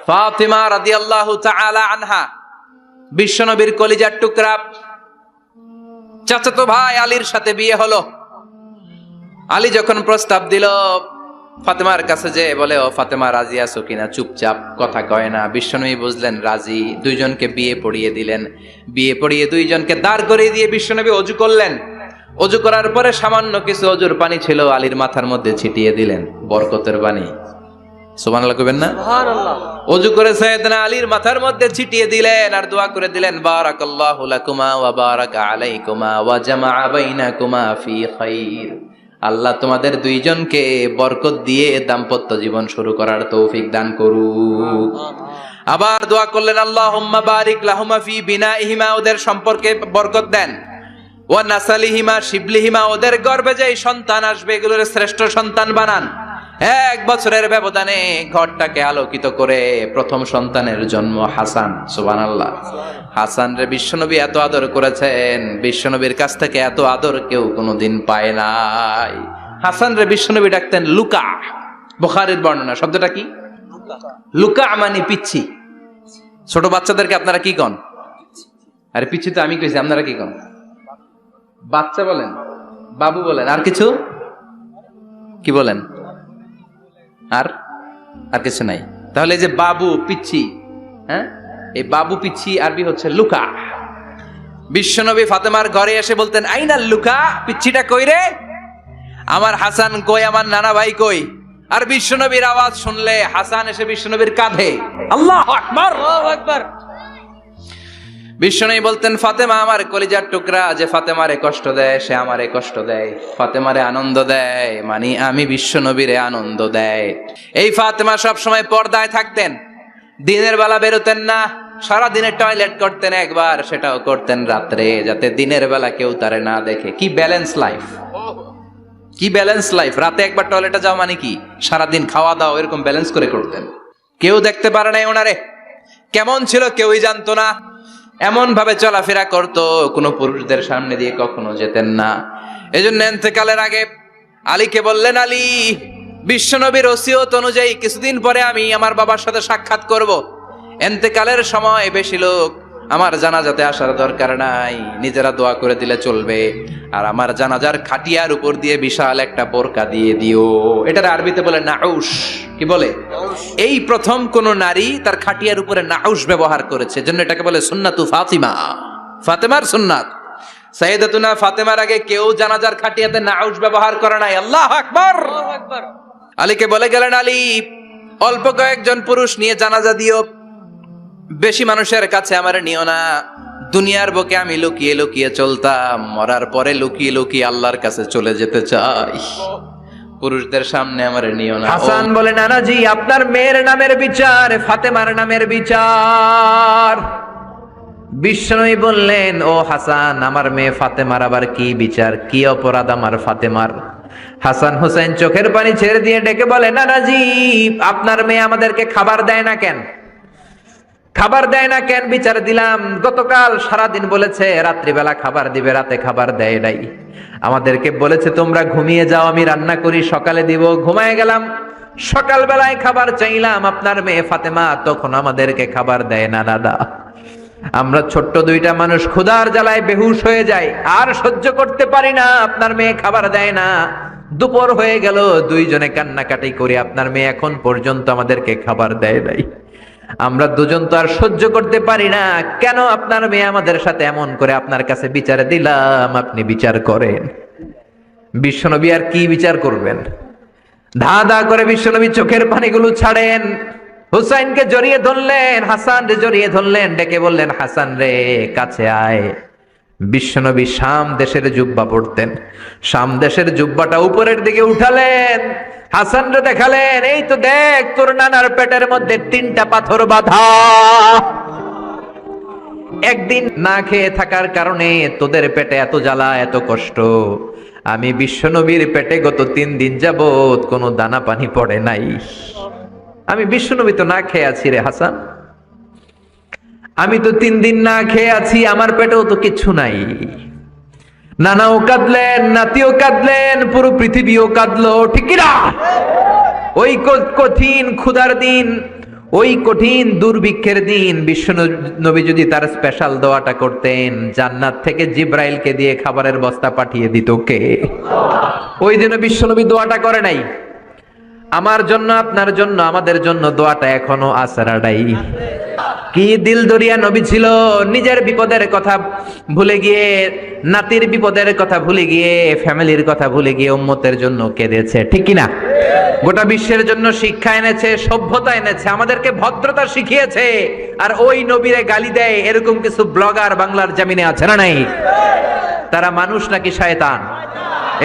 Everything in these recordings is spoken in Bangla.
ফাতিমা রাদিয়াল্লাহু তাআলা আনহা বিশ্বনবীর কলিজার টুকরা চাচাতো ভাই আলীর সাথে বিয়ে হলো। আলী যখন প্রস্তাব দিল ফাতেমার কাছে যে বলে, ও ফাতেমা রাজি আছো কিনা? চুপচাপ, কথা কয় না। বিশ্বনবী বুঝলেন রাজি, দুইজনকে বিয়ে পড়িয়ে দিলেন। বিয়ে পড়িয়ে দুইজনকে দাঁড় করিয়ে দিয়ে বিশ্বনবী ওযু করলেন। ওযু করার পরে সামান্য কিছু ওযুর পানি ছিল আলীর মাথার মধ্যে ছিটিয়ে দিলেন, বরকতের পানি। সুবহানাল্লাহ কইবেন না? সুবহানাল্লাহ। ওযু করে সাইয়েদনা আলীর মাথার মধ্যে ছিটিয়ে দিলেন আর দোয়া করে দিলেন, বারাকাল্লাহু লাকুমা ওয়া বারাকা আলাইকুমা ওয়া জামাআ বাইনাকুমা ফি খাইর। আল্লাহ তোমাদের দুইজনকে বরকত দিয়ে দাম্পত্য জীবন শুরু করার তৌফিক দান করুক। আবার দোয়া করলেন, আল্লাহুম্মা বারিক লাহুমা ফি বিনাইহিমা, ওদের সম্পর্কে বরকত দেন। ওয়া নাসালিহিমা, শিবলিহিমা, ওদের গর্ভে যে সন্তান আসবে এগুলোর শ্রেষ্ঠ সন্তান বানান। 1 বছরের ব্যবধানে ঘরটাকে আলোকিত করে প্রথম সন্তানের জন্ম হাসান। সুবহানাল্লাহ। হাসান রে বিশ্বনবী এত আদর করেছেন, বিশ্বনবীর কাছ থেকে এত আদর কেউ কোনোদিন পায় নাই। হাসান রে বিশ্বনবী ডাকতেন লুকা। বুখারীর বর্ণনা, শব্দটা কি? লুকা মানে পিচ্ছি। ছোট বাচ্চাদেরকে আপনারা কি কন? আরে পিচ্ছি তো আমি কইছি, আপনারা কি কন? বাচ্চা বলেন, বাবু বলেন, আর কিছু কি বলেন? আর আর কিছু নাই। তাহলে এই যে বাবু পিচ্ছি, হ্যাঁ, এই বাবু পিচ্ছি আরবি হচ্ছে লুকা। বিশ্বনবী ফাতেমার ঘরে এসে বলতেন, আইনাল লুকা, পিচ্ছিটা কই রে? আমার হাসান কই, আমার নানা ভাই কই? আর বিশ্বনবীর আওয়াজ শুনলে হাসান এসে বিশ্বনবীর কাঁধে। আল্লাহু আকবার, আল্লাহু আকবার। বিশ্বনবী বলতেন, ফাতেমা আমার কলিজার টুকরা, যে ফাতেমারে কষ্ট দেয় সে আমারে কষ্ট দেয়, ফাতেমারে আনন্দ দেয় মানে আমি বিশ্বনবীরে আনন্দ দেয়। এই ফাতেমা সব সময় পর্দায় থাকতেন, দিনের বেলা বেরোতেন না, সারা দিনে টয়লেট করতেন একবার, সেটাও করতেন রাত্রে, যাতে দিনের বেলা কেউ তারে না দেখে। কি ব্যালেন্স লাইফ, কি ব্যালেন্স লাইফ! রাতে একবার টয়লেটে যাও মানে কি সারাদিন খাওয়া দাওয়া এরকম ব্যালেন্স করে করতেন। কেউ দেখতে পারে না ওনারে কেমন ছিল, কেউই জানতো না। এমন ভাবে চলাফেরা করতো, কোনো পুরুষদের সামনে দিয়ে কখনো যেতেন না। এজন্য ইন্তেকালের আগে আলীকে বললেন, আলী, বিশ্বনবীর ওসিয়ত অনুযায়ী কিছুদিন পরে আমি আমার বাবার সাথে সাক্ষাৎ করব। ইন্তেকালের সময় বেশি লোক আমার জানাজাতে আসার দরকার নাই, নিজেরা দোয়া করে দিলে চলবে। আর আমার জানাজার খাটিয়ার উপর দিয়ে বিশাল একটা বোরকা দিয়ে দিও। এটার আরবিতে বলে নাউশ। কি বলে? এই প্রথম কোন নারী তার খাটিয়ার উপরে নাউশ ব্যবহার করেছে, জন্য এটাকে বলে সুন্নাতু ফাতিমা, ফাতেমার সুন্নাত। সাইয়েদাতুনা ফাতেমার আগে কেউ জানাজার খাটিয়াতে নাউশ ব্যবহার করে নাই। আল্লাহু আকবার, আল্লাহু আকবার। আলীকে বলে গেলেন, আলী, অল্প কয়েকজন পুরুষ নিয়ে জানাজা দিও, বেশি মানুষের কাছে আমার নিও না। দুনিয়ার বুকে আমি লুকিয়ে লুকিয়ে চলতাম, মরার পরে লুকিয়ে লুকিয়ে আল্লাহর কাছে চলে যেতে চাই, পুরুষদের সামনে আমার নিও না। হাসান বলে, নানাজি, আপনার মেয়ের নামের বিচার, ফাতেমার নামের বিচার। বিশ্বনবী বললেন, ও হাসান, আমার মেয়ে ফাতেমার আবার কি বিচার, কি অপরাধ আমার ফাতেমার? হাসান হুসেন চোখের পানি ছেড়ে দিয়ে ডেকে বলে, নানাজি, আপনার মেয়ে আমাদেরকে খাবার দেয় না কেন? খাবার দেয় না কেন? বিচার দিলাম, গতকাল সারাদিন বলেছে রাত্রিবেলা খাবার দিবে, রাতে খাবার দেয় নাই। আমাদেরকে বলেছে তোমরা ঘুমিয়ে যাও, আমি রান্না করি, সকালে দিব। ঘুমায় গেলাম, সকালবেলায় খাবার চাইলাম, আপনার মেয়ে ফাতেমা তখন আমাদেরকে খাবার দেয় না। দাদা, আমরা ছোট্ট দুইটা মানুষ ক্ষুধার জ্বালায় বেহুশ হয়ে যাই, আর সহ্য করতে পারি না, আপনার মেয়ে খাবার দেয় না। দুপুর হয়ে গেল, দুইজনে কান্নাকাটি করি, আপনার মেয়ে এখন পর্যন্ত আমাদেরকে খাবার দেয় নাই। আমরা দুজন তো আর সহ্য করতে পারি না, কেন আপনার মেয়ে আমাদের সাথে এমন করে? আপনার কাছে বিচার দিলাম, আপনি বিচার করেন। বিশ্বনবী আর কি বিচার করবেন? ধা ধা করে বিশ্বনবী চোখের পানিগুলো ছাড়েন, হুসাইনকে জড়িয়ে ধরলেন, হাসান রে জড়িয়ে ধরলেন, ডেকে বললেন, হাসান রে কাছে আয়। বিশ্বনবী শাম দেশের জুব্বা পরতেন, শাম দেশের জুব্বাটা উপরের দিকে উঠালেন, হাসান রে দেখালেন, এই তো দেখ, তোর নানার পেটের মধ্যে 3টা পাথর বাঁধা। একদিন না খেয়ে থাকার কারণে তোদের পেটে এত জ্বালা, এত কষ্ট। আমি বিশ্বনবীর পেটে গত 3 দিন যাবত কোনো দানা পানি পড়ে নাই। আমি বিশ্বনবী তো না খেয়ে আছি রে হাসান, আমি তো 3 দিন না খেয়ে আছি, আমার পেটেও তো কিছু নাই। নানাও কাঁদলেন, নাতিও কাঁদলেন, পুরো পৃথিবীও কাঁদলো, ঠিক কি না? ওই কঠিন ক্ষুধার দিন, ওই কঠিন দুর্ভিক্ষের দিন বিশ্ব নবী যদি তার স্পেশাল দোয়াটা করতেন, জান্নাত থেকে জিব্রাইলকে দিয়ে খাবারের বস্তা পাঠিয়ে দিত কে? ওই দিনও বিশ্ব নবী দোয়াটা করে নাই। আমার জন্য, আপনার জন্য, আমাদের জন্য দোয়াটা এখনো আসরাডাই। কি দিল দরিয়া নবী ছিল, নিজের বিপদের কথা ভুলে গিয়ে, নাতির বিপদের কথা ভুলে গিয়ে, ফ্যামিলির কথা ভুলে গিয়ে উম্মতের জন্য কেঁদেছে, ঠিক কিনা? গোটা বিশ্বের জন্য শিক্ষা এনেছে, সভ্যতা এনেছে, আমাদেরকে ভদ্রতা শিখিয়েছে। আর ওই নবীরে গালি দেয় এরকম কিছু ব্লগার বাংলার জমিনে আছে না নাই? তারা মানুষ নাকি শয়তান?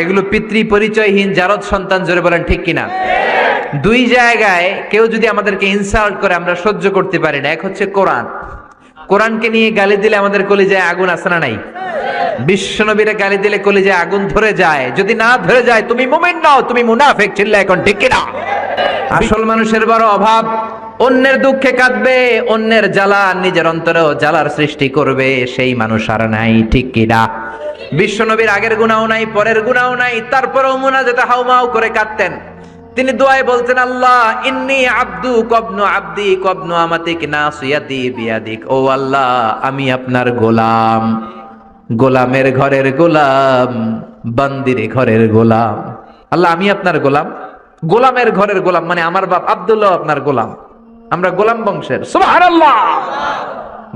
এগুলো পিতৃ পরিচয়হীন জারদ সন্তান, জোরে বলেন ঠিক কিনা? দুই জায়গায় কেউ যদি আমাদেরকে ইনসাল্ট করে আমরা সহ্য করতে পারি না। এক হচ্ছে কোরআন, কোরআনকে নিয়ে গালি দিলে আমাদের কলিজায় আগুন আছে না নাই? বিশ্ব নবীরে গালি দিলে কলিজায় আগুন ধরে যায়। যদি না ধরে যায় তুমি মুমিন নাও, তুমি মুনাফিক। চিল্লা এখন ঠিক কিনা? আসল মানুষের বড় অভাব, অন্যের দুঃখে কাঁদবে, অন্যের জ্বালা নিজের অন্তরেও জ্বালার সৃষ্টি করবে, সেই মানুষ আর নাই, ঠিক কিনা? বিশ্ব নবীর আগের গুনাহও নাই, পরের গুনাহও নাই, তারপরেও মুনাজাতে হাউমাউ করে কাঁদতেন। তিনি দোয়ায় বলতেন, আল্লাহ ইন্নী আব্দু কবনু আব্দি কবনু আমাতিক নাসিয়াতি বিয়াদিক। ও আল্লাহ, আমি আপনার গোলাম, গোলামের ঘরের গোলাম, বান্দির ঘরের গোলাম। আল্লাহ আমি আপনার গোলাম, গোলামের ঘরের গোলাম, মানে আমার বাপ আব্দুল্লাহ আপনার গোলাম, আমরা গোলাম বংশের। সুবহানাল্লাহ।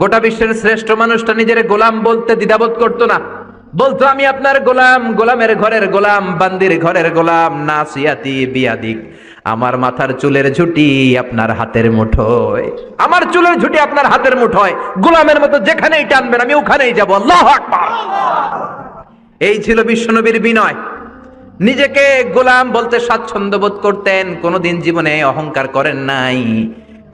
গোটা বিশ্বের শ্রেষ্ঠ মানুষটা নিজের গোলাম বলতে দ্বিধাবোধ করতো না, বলতো আমি আপনার গোলাম, গোলামের ঘরের গোলাম, বান্দির ঘরের গোলাম, নাসিয়াতি বিয়াদিক। আমার মাথার চুলের ঝুঁটি আপনার হাতের মুঠোয়, আমার চুলের ঝুঁটি আপনার হাতের মুঠোয়, গোলামের মতো যেখানেই টানবেন আমি ওখানেই যাব। আল্লাহু আকবার। এই ছিল বিশ্বনবীর বিনয়। নিজেকে গোলাম বলতে স্বাচ্ছন্দ্য বোধ করতেন, কোনোদিন জীবনে অহংকার করেন নাই।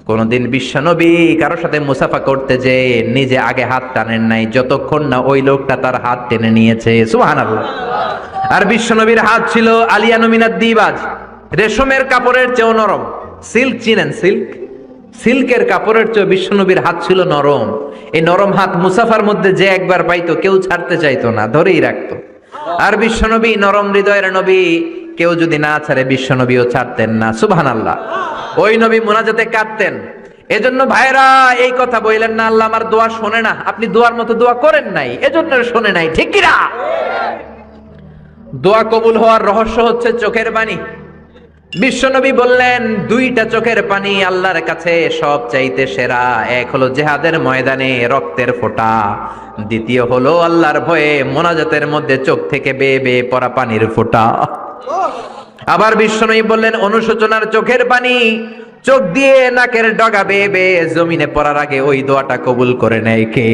কোনদিন বিশ্বনবী কারো সাথে মুসাফা করতে যে নিজে আগে হাত টানেন নাই, যতক্ষণ না ওই লোকটা তার হাত টেনে নিয়েছে। সুবহানাল্লাহ। আর বিশ্বনবীর হাত ছিল আলিয়ানু মিনাদ দিবাজ, রেশমের কাপড়ের চেয়েও নরম। সিল্ক চিনেন? সিল্ক, সিল্কের কাপড়ের চেয়ে বিশ্বনবীর হাত ছিল নরম। এই নরম হাত মুসাফার মধ্যে যে একবার পাইতো কেউ ছাড়তে চাইতো না, ধরেই রাখতো। আর বিশ্বনবী নরম হৃদয়ের নবী, কেউ যদি না ছাড়ে বিশ্বনবীও ছাড়তেন না। সুবহানাল্লাহ। ওই নবী মুনাজাতে কাঁদতেন। এজন্য ভাইরা এই কথা বললেন না আল্লাহ আমার দোয়া শোনে না, আপনি দোয়ার মতো দোয়া করেন নাই, এজন্য শোনে নাই, ঠিক কি না? দোয়া কবুল হওয়ার রহস্য হচ্ছে চোখের পানি। বিশ্বনবী বললেন, দুইটা চোখের পানি আল্লাহর কাছে সব চাইতে সেরা। এক হলো জিহাদের ময়দানে রক্তের ফোঁটা, দ্বিতীয় হলো আল্লাহর ভয়ে মোনাজাতের মধ্যে চোখ থেকে বেয়ে বেয়ে পড়া পানির ফোঁটা। আবার বিশ্বনবী বললেন, অনুশোচনার চোখের পানি চোখ দিয়ে নাকের ডগা বেয়ে বেয়ে জমিনে পড়ার আগে ওই দোয়াটা কবুল করে নেয় কে?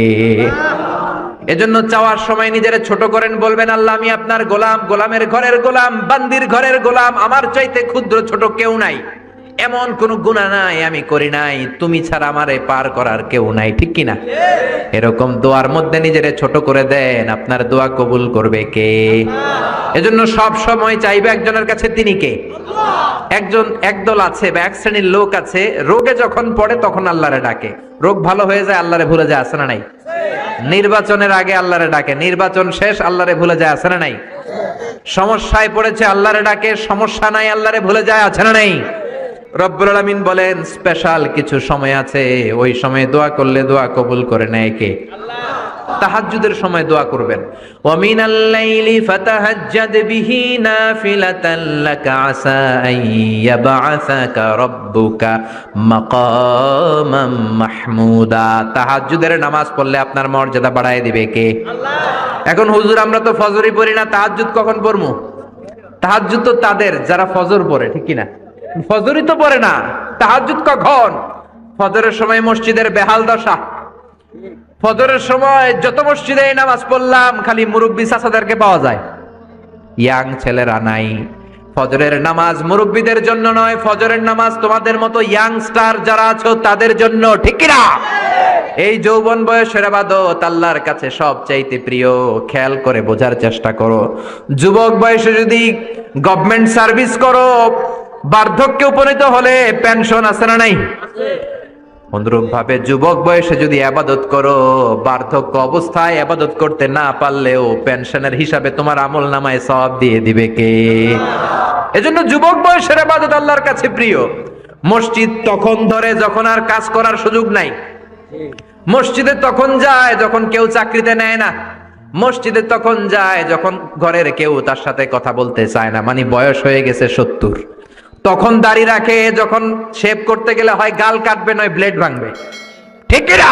এজন্য চাওয়ার সময় নিজের ছোট করেন, বলবেন আল্লাহ আমি আপনার গোলাম, গোলামের ঘরের গোলাম, বান্দির ঘরের গোলাম, আমার চাইতে ক্ষুদ্র ছোট কেউ নাই, এমন কোন গুনাহ নাই আমি করি নাই, তুমি ছাড়া আমারে পার করার কেউ নাই, ঠিক কিনা? এরকম দোয়ার মধ্যে নিজেরে ছোট করে দেন, আপনার দোয়া কবুল করবে কে? এজন্য সব সময় চাইবে একজনের কাছে, তিনি কে? একদল আছে বা এক শ্রেণীর লোক আছে, রোগে যখন পড়ে তখন আল্লাহরে ডাকে, রোগ ভালো হয়ে যায় আল্লাহরে ভুলে যায়, আছে না নাই? নির্বাচনের আগে আল্লাহরে ডাকে, নির্বাচন শেষ আল্লাহরে ভুলে যায়, আছে না নাই? সমস্যায় পড়েছে আল্লাহরে ডাকে, সমস্যা নাই আল্লাহরে ভুলে যায়, আছে না নাই? রব্বুল আলামিন বলেন স্পেশাল কিছু সময় আছে, ওই সময় দোয়া করলে দোয়া কবুল করে নেয় কে? তাহাজ্জুদের সময় দোয়া করবেন। ওয়া মিনাল লাইলি ফাতাহাজ্জাদ বিহি নাফিলাতান লাকা আসা আন ইয়াবআসাকা রাব্বুকা মাকামাম মাহমুদা। তাহাজ্জুদের নামাজ পড়লে আপনার মর্যাদা বাড়ায় দিবে কে? আল্লাহ। এখন হুজুর আমরা তো ফজরই পড়ি না, তাহাজ্জুদ কখন পড়মু? তাহাজ্জুদ তো তাদের যারা ফজর পড়ে, ঠিক কি না? ফজরই তো পড়ে না, তাহাজ্জুদ কখন? ফজরের সময় মসজিদের বেহাল দশা। ফজরের সময় যত মসজিদে নামাজ পড়লাম খালি মুরব্বী চাচাদেরকে পাওয়া যায়, ইয়াং ছেলেরা নাই। ফজরের নামাজ মুরব্বীদের জন্য নয়, ফজরের নামাজ তোমাদের মতো ইয়াংস্টার যারা আছো তাদের জন্য, ঠিক কি না? এই যৌবন বয়সের ইবাদত আল্লাহর কাছে সবচাইতে প্রিয়। খেয়াল করে বোঝার চেষ্টা করো, যুবক বয়সে যদি গভর্নমেন্ট সার্ভিস করো, বার্ধক্যে উপনীত হলে পেনশন আছে না নাই? অনুরূপ ভাবে যুবক বয়সে যদি ইবাদত করো, বার্ধক্য অবস্থায় ইবাদত করতে না পারলেও পেনশনের হিসাবে তোমার আমলনামায় সওয়াব দিয়ে দিবে কে? এজন্য যুবক বয়সের ইবাদত আল্লাহর কাছে প্রিয়। মসজিদ তখন ধরে যখন আর কাজ করার সুযোগ নাই। মসজিদে তখন যায় যখন কেউ চাকরিতে নেয় না। মসজিদে তখন যায় যখন ঘরের কেউ তার সাথে কথা বলতে চায় না, মানে বয়স হয়ে গেছে 70। তখন দাড়ি রাখে যখন শেভ করতে গেলে হয় গাল কাটবে নয় ব্লেড ভাঙবে, ঠিক না?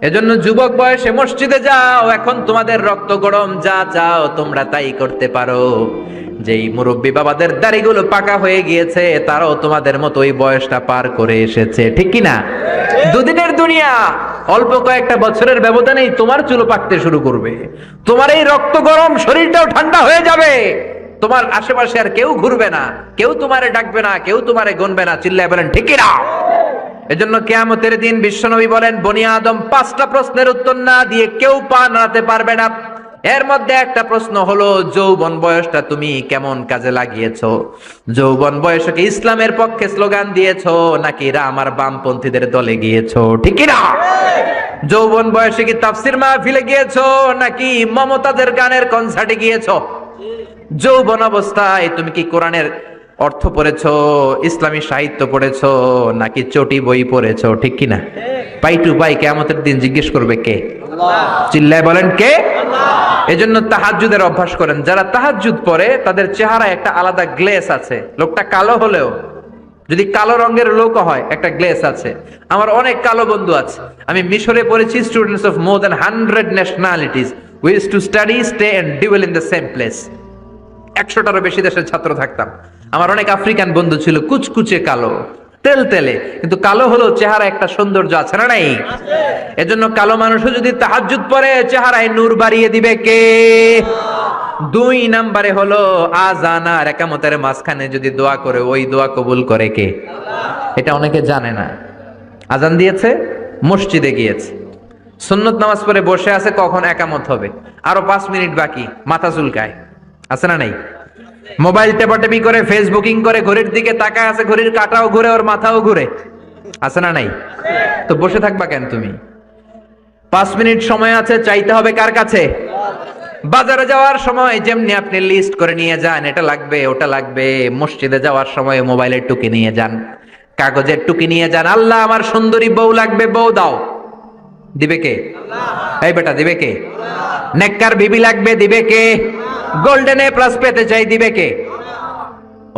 এজন্য যুবক বয়সে মসজিদে যাও, এখন তোমাদের রক্ত গরম, যা চাও তোমরা তাই করতে পারো। যেই মুরব্বী বাবাদের দাড়িগুলো পাকা হয়ে গিয়েছে তারাও তোমাদের মতো ওই বয়সটা পার করে এসেছে, ঠিক কি না? দুদিনের দুনিয়া, অল্প কয়েকটা বছরের ব্যবধানেই তোমার চুল পাকতে শুরু করবে, তোমার এই রক্ত গরম শরীরটাও ঠান্ডা হয়ে যাবে, তোমার আশেপাশে আর কেউ ঘুরবে না, কেউ তোমারে ডাকবে না, কেউ তোমারে গুনবে না। চিল্লায় বলেন ঠিক কি না? এজন্য কিয়ামতের দিন বিশ্বনবী বলেন, বনি আদম 5টা প্রশ্নের উত্তর না দিয়ে কেউ পা নাড়াতে পারবে না। এর মধ্যে একটা প্রশ্ন হলো, যৌবন বয়সটা তুমি কেমন কাজে লাগিয়েছো? যৌবন বয়সে কি ইসলামের পক্ষে স্লোগান দিয়েছো নাকি আমার বামপন্থীদের দলে গিয়েছো, ঠিক কি না? যৌবন বয়সে কি তাফসির মাহফিলে গিয়েছো নাকি মমতাজের গানের কনসার্টে গিয়েছো? যৌবন অবস্থায় তুমি কি কোরআনের অর্থ পড়েছো, ইসলামী সাহিত্য পড়েছো নাকি চটি বই পড়েছো, ঠিক কিনা? পাই টু পাই কিয়ামতের দিন জিজ্ঞেস করবে কে? আল্লাহ। চিল্লায় বলেন কে? আল্লাহ। এজন্য তাহাজ্জুদের অভ্যাস করেন। যারা তাহাজ্জুদ পড়ে তাদের চেহারায় একটা আলাদা গ্লেস আছে। লোকটা কালো হলেও, যদি কালো রঙের লোক হয়, একটা গ্লেস আছে। আমার অনেক কালো বন্ধু আছে। আমি মিশরে পড়েছি, students of more than 100 nationalities, we used to study, stay and dwell in the same place. 100টারও বেশি দেশের ছাত্র থাকতাম। আমার অনেক আফ্রিকান বন্ধু ছিল, কুচকুচে কালো, তেল তেলে, কিন্তু কালো হলেও চেহারা একটা সৌন্দর্য আছে না নাই? এজন্য কালো মানুষও যদি তাহাজ্জুদ পড়ে চেহারায় নূর বাড়িয়ে দিবে কে? 2 নম্বরে হলো আযান আর ইকামতের মাঝখানে যদি দোয়া করে, ওই দোয়া কবুল করে কে? এটা অনেকে জানে না। আযান দিয়েছে, মসজিদে গিয়েছে, সুন্নত নামাজ পড়ে বসে আছে, কখন ইকামত হবে, আরো 5 মিনিট বাকি, মাথা চুলকায়, আছে না নাই? মোবাইল টেপাটেপি করে, ফেসবুকিং করে, ঘড়ির দিকে তাকায় আছে, ঘড়ির কাঁটাও ঘুরে, ওর মাথাও ঘুরে, আছে না নাই? তো বসে থাকবা কেন তুমি? 5 মিনিট সময় আছে, চাইতে হবে কার কাছে? বাজারে যাওয়ার সময় যেমনি আপনি লিস্ট করে নিয়ে যান, এটা লাগবে ওটা লাগবে, মসজিদে যাওয়ার সময় মোবাইলের টুকি নিয়ে যান, কাগজের টুকি নিয়ে যান। আল্লাহ আমার সুন্দরী বউ লাগবে, বউ দাও, দিবে কে? এই বেটা, দিবে কে? নেককার বিবি লাগবে, দিবে কে? গোল্ডেন এ প্লাস পেতে চাই, দিবে কে?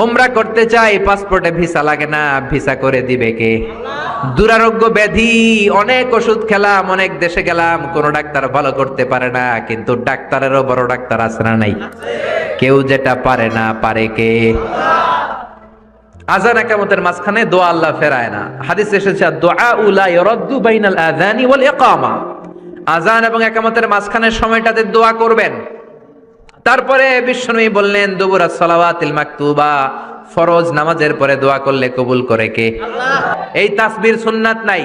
উমরা করতে চাই, পাসপোর্টে ভিসা লাগে না, ভিসা করে দিবে কে? দুরারোগ্য ব্যাধি, অনেক ওষুধ খেলাম, অনেক দেশে গেলাম, কোন ডাক্তার ভালো করতে পারে না, কিন্তু ডাক্তারেরও বড় ডাক্তার আছে না নাই? কেউ যেটা পারে না, পারে কে? আযান ইকামতের মাঝখানে দোয়া আল্লাহ ফেরায় না। হাদিসে এসেছে, দুআ লা ইরাদ্দু বাইনাল আযানি ওয়াল ইকামা। আযান এবং ইকামতের মাঝখানের সময়টাতে দোয়া করবেন। তারপরে বিশ্বনবী বললেন, দুবুরাস সালাওয়াতিল মাকতুবা, ফরজ নামাজের পরে দোয়া করলে কবুল করে কে? আল্লাহ। এই তাসবির সুন্নাত নাই।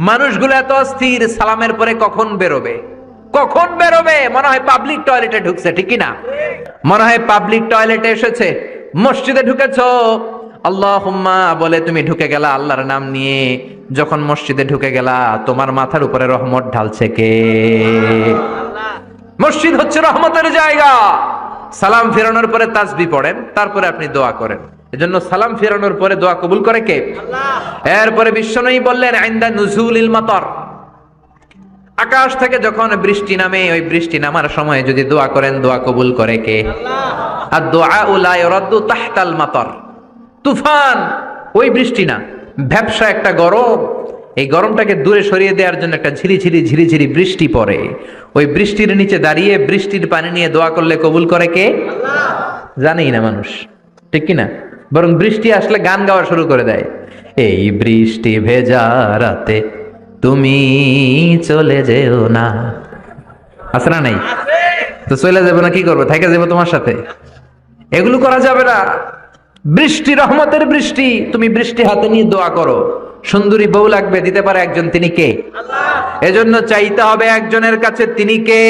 মানুষগুলো এত অস্থির, সালামের পরে কখন বেরোবে, কখন বেরোবে, মনে হয় পাবলিক টয়লেটে ঢুকছে, ঠিক কি না? মনে হয় পাবলিক টয়লেটে এসেছে। মসজিদে ঢুকেছো, আল্লাহুম্মা বলে তুমি ঢুকে গেলা আল্লাহর নাম নিয়ে, যখন মসজিদে ঢুকে গেলা তোমার মাথার উপরে রহমত ঢালছে কে? মসজিদ হচ্ছে রহমতের জায়গা। সালাম ফেরানোর পরে তাসবিহ পড়েন, তারপরে আপনি দোয়া করেন। এজন্য সালাম ফেরানোর পরে দোয়া কবুল করে কে? আল্লাহ। এরপরে বিশ্বনবী বললেন, ইনদা নুজুলিল মাতার, আকাশ থেকে যখন বৃষ্টি নামে, ওই বৃষ্টি নামার সময় যদি দোয়া করেন, দোয়া কবুল করে কে? আল্লাহ। আর দুআ লা ইরাদ্দু তাহতাল মাতার, তুফান, ওই বৃষ্টি না, ভ্যাপসা একটা গরম, এই গরমটাকে দূরে সরিয়ে দেওয়ার জন্য একটা ঝিরিঝিরি ঝিরিঝিরি বৃষ্টি পড়ে, ওই বৃষ্টির নিচে দাঁড়িয়ে বৃষ্টির পানি নিয়ে দোয়া করলে কবুল করে কে? আল্লাহ। জানেই না মানুষ, ঠিক কি না? বরং বৃষ্টি আসলে গান গাওয়া শুরু করে দেয়, এই বৃষ্টি ভেজা রাতে তুমি চলে যেও না, আছে না নাই? তো চলে যাবো না, কি করবো, থেকে যাবো তোমার সাথে? এগুলো করা যাবে না। বৃষ্টি রহমতের বৃষ্টি, তুমি বৃষ্টি হাতে নিয়ে দোয়া করো। সুন্দরী বউ লাগবে, দিতে পারে একজন, তিনি কে? আল্লাহ। এজন্য চাইতে হবে একজনের কাছে, তিনি কে?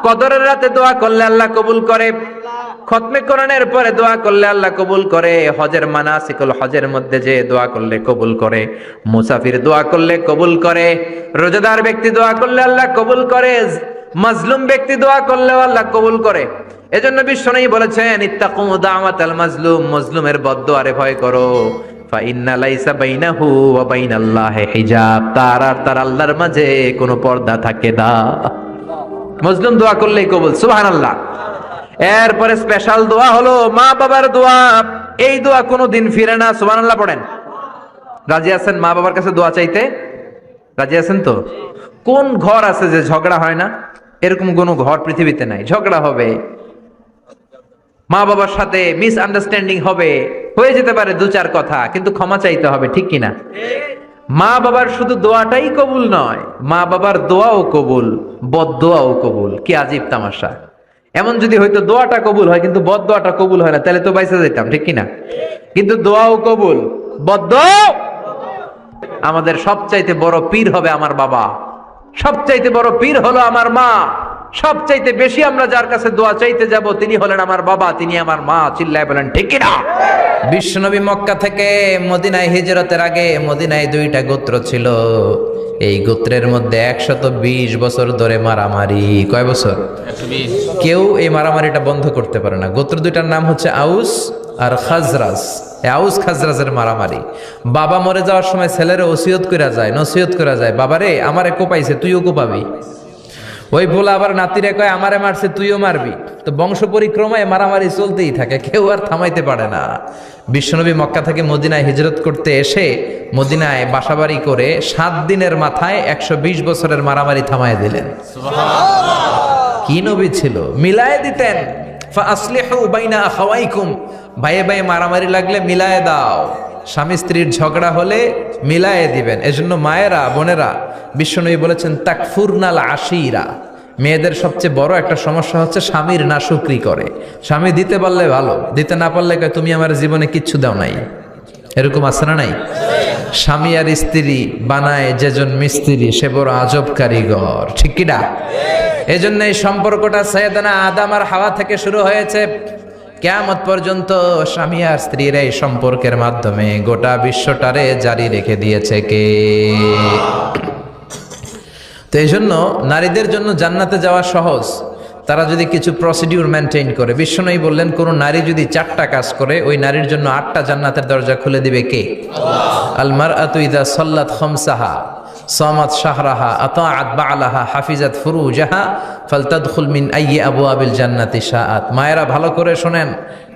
কদরের রাতে দোয়া করলে আল্লাহ কবুল করে, খতমে কোরআনের পরে দোয়া করলে আল্লাহ কবুল করে, হজের মানাসিকুল হজের মধ্যে যে দোয়া করলে কবুল করে, মুসাফির দোয়া করলে কবুল করে, রোজাদার ব্যক্তি দোয়া করলে আল্লাহ কবুল করে, মাজলুম ব্যক্তি দোয়া করলেও আল্লাহ কবুল করে। এজন্য বিশ্বনবী বলেছেন ইত্তাকু দাওয়াতাল মাজলুম, মাজলুমের বদদুয়ারে ভয় করো। ফাইন্না লাইসা বাইনাহু ওয়া বাইনাল্লাহি হিজাব, তার আর তার আল্লাহর মাঝে কোনো পর্দা থাকে না। মাজলুম দোয়া করলেই কবুল, সুবহানাল্লাহ। এরপরে স্পেশাল দোয়া হলো মা বাবার দোয়া। এই দোয়া কোনোদিন ফিরে না, সুবহানাল্লাহ পড়েন। রাজি আছেন মা বাবার কাছে দোয়া চাইতে? রাজি আছেন তো? কোন ঘর আছে যে ঝগড়া হয় না? এরকম কোন ঘর পৃথিবীতে নাই। ঝগড়া হবে, মা বাবার সাথে মিস আন্ডারস্ট্যান্ডিং হবে, হয়ে যেতে পারে দু চার কথা, কিন্তু ক্ষমা চাইতে হবে, ঠিক কিনা? মা বাবার শুধু দোয়াটাই কবুল নয়, মা বাবার দোয়াও কবুল, বদদোয়াও কবুল। কি আজীব তামাশা! এমন যদি হয়তো দোয়াটা কবুল হয় কিন্তু বদদোয়াটা কবুল হয় না, তাহলে তো বাইসা যেতাম, ঠিক কিনা? কিন্তু দোয়াও কবুল, বদদোয়াও। আমাদের সবচাইতে বড় পীর হবে আমার বাবা, সবচাইতে বড় পীর হলো আমার মা। সবচাইতে বেশি আমরা যার কাছে দোয়া চাইতে যাব তিনি হলেন আমার বাবা, তিনি আমার মা। চিল্লায় বলেন ঠিক কিনা? বিশ্বনবী মক্কা থেকে মদিনায় হিজরতের আগে মদিনায় দুইটা গোত্র ছিল। এই গোত্রের মধ্যে 120 বছর ধরে মারামারি। কয় বছর? 120। কেউ এই মারামারিটা বন্ধ করতে পারে না। গোত্র দুইটার নাম হচ্ছে আউস আর খাজরাজ। আউস খাজরাজের মারামারি। বাবা মরে যাওয়ার সময় ছেলেরা ওসিয়ত করা যায়, নসিহত করা যায়, বাবারে আমারে কোপাইছে তুইও কোপাবি। ওই বলে আবার নাতিরে কয় আমারে মারছে তুইও মারবি। তো বংশ পরিক্রমায় মারামারি চলতেই থাকে, কেউ আর থামাইতে পারে না। বিশ্বনবী মক্কা থেকে মদিনায় হিজরত করতে এসে মদিনায় বাসাবাড়ি করে 7 দিনের মাথায় 120 বছরের মারামারি থামায় দিলেন। কি নবী ছিল! মিলায় দিতেন। ফাসলিহু বাইনা আখাওয়াইকুম, ভাইয়ে ভাইয়ে মারামারি লাগলে মিলায়ে দাও। স্বামী স্ত্রীর ঝগড়া হলে মিলায়ে দিবেন। এজন্য মায়েরা, বোনেরা, বিশ্বনবী বলেছেন তাকফুরনাল আশিরা, মেয়েদের সবচেয়ে বড় একটা সমস্যা হচ্ছে স্বামীর নাশুকরি করে। স্বামী দিতে পারলে ভালো, দিতে না পারলে কয় তুমি আমার জীবনে কিচ্ছু দাও নাই। এরকম আছে না নাই? স্বামী আর স্ত্রী বানায় যেজন মিস্ত্রি সে বড় আজব কারিগর, ঠিক কিনা? এজন্য এই সম্পর্কটা সাইয়েদানা আদম আর হাওয়া থেকে শুরু হয়েছে। কিয়ামত পর্যন্ত স্বামী আর স্ত্রীর এই সম্পর্কের মাধ্যমে গোটা বিশ্বটারে জারি রেখে দিয়েছে কে? তো এই জন্য নারীদের জন্য জান্নাতে যাওয়া সহজ, তারা যদি কিছু প্রসিডিউর মেনটেন করে। বিশ্বনবী বললেন কোন নারী যদি 4টা কাজ করে ওই নারীর জন্য 8টা জান্নাতের দরজা খুলে দিবে কে? আল মারআতু ইযা সাল্লাত খামসাহা সামাত শাহরাহা আতাআত বা'লাহা হাফিজাত ফুরুজাহা ফালতাদখুল মিন আইয়ি আবওয়াবিল জান্নাতি শাআত। মায়েরা ভালো করে শোনেন,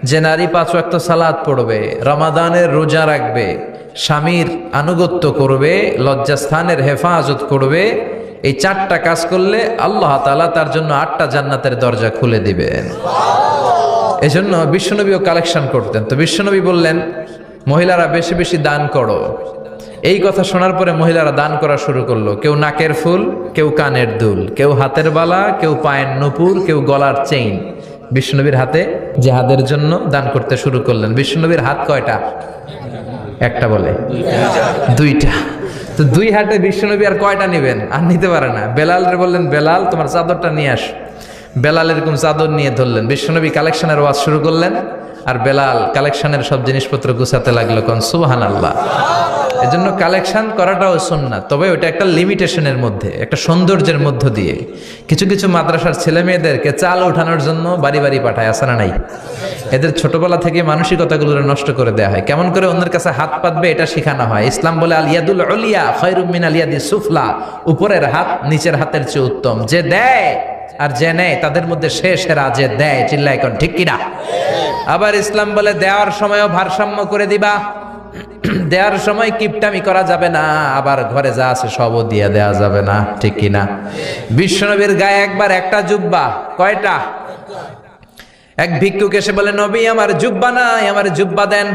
যে নারী 5 ওয়াক্ত সালাত পড়বে, রমাদানের রোজা রাখবে, স্বামীর আনুগত্য করবে, লজ্জাস্থানের হেফাজত করবে, এই 4টা কাজ করলে আল্লাহ তাআলা তার জন্য 8টা জান্নাতের দরজা খুলে দিবেন। এজন্য বিশ্বনবীও কালেকশন করতেন। তো বিশ্বনবী বললেন মহিলারা বেশি বেশি দান করো। এই কথা শোনার পরে মহিলারা দান করা শুরু করলো। কেউ নাকের ফুল, কেউ কানের দুল, কেউ হাতের বালা, কেউ পায়ের নুপুর, কেউ গলার চেইন বিশ্বনবীর হাতে জিহাদের জন্য দান করতে শুরু করলেন। বিশ্বনবীর হাত কয়টা? একটা বলে দুইটা। তো 2 হাতে বিশ্বনবী আর কয়টা নেবেন? আর নিতে পারে না। বেলালরে বললেন বেলাল তোমার চাদরটা নিয়ে আস। বেলাল এরকম চাদর নিয়ে ধরলেন। বিশ্বনবী কালেকশনের ওয়াজ শুরু করলেন আর বেলাল কালেকশনের সব জিনিসপত্র গুছাতে লাগলো। কোন সুবহানাল্লাহ। এজন্য কালেকশন করাটাও সুন্নাত, তবে ওটা একটা লিমিটেশনের মধ্যে, একটা সৌন্দর্যের মধ্য দিয়ে। কিছু কিছু মাদ্রাসার ছেলে মেয়েদেরকে চাল ওঠানোর জন্য বাড়ি বাড়ি পাঠায়, আসে না নাই? এদের ছোটবেলা থেকে মানসিকতাগুলো নষ্ট করে দেওয়া হয়। কেমন করে অন্যের কাছে হাত পাতবে এটা শেখানো হয়। ইসলাম বলে আল ইয়াদুল উলিয়া খায়রুম মিনাল ইয়াদিস সুফলা, উপরের হাত নিচের হাতের চেয়ে উত্তম। যে দেয় আর যে নেয় তাদের মধ্যে সেরা যে দেয়। চিল্লায় কোন ঠিক কিনা? আবার ইসলাম বলে দেওয়ার সময়ও ভারসাম্য করে দিবা। দেওয়ার সময় কিপটামি করা যাবে না, আবার ঘরে যা আছে সবও দিয়ে দেওয়া যাবে না, ঠিক কিনা? বিশ্বনবীর গায়ে একবার একটা জুব্বা, কয়টা? এক ভিক্ষুক এসে বলে নবী আমার জুব্বা নাই, আমার জুব্বা দেন।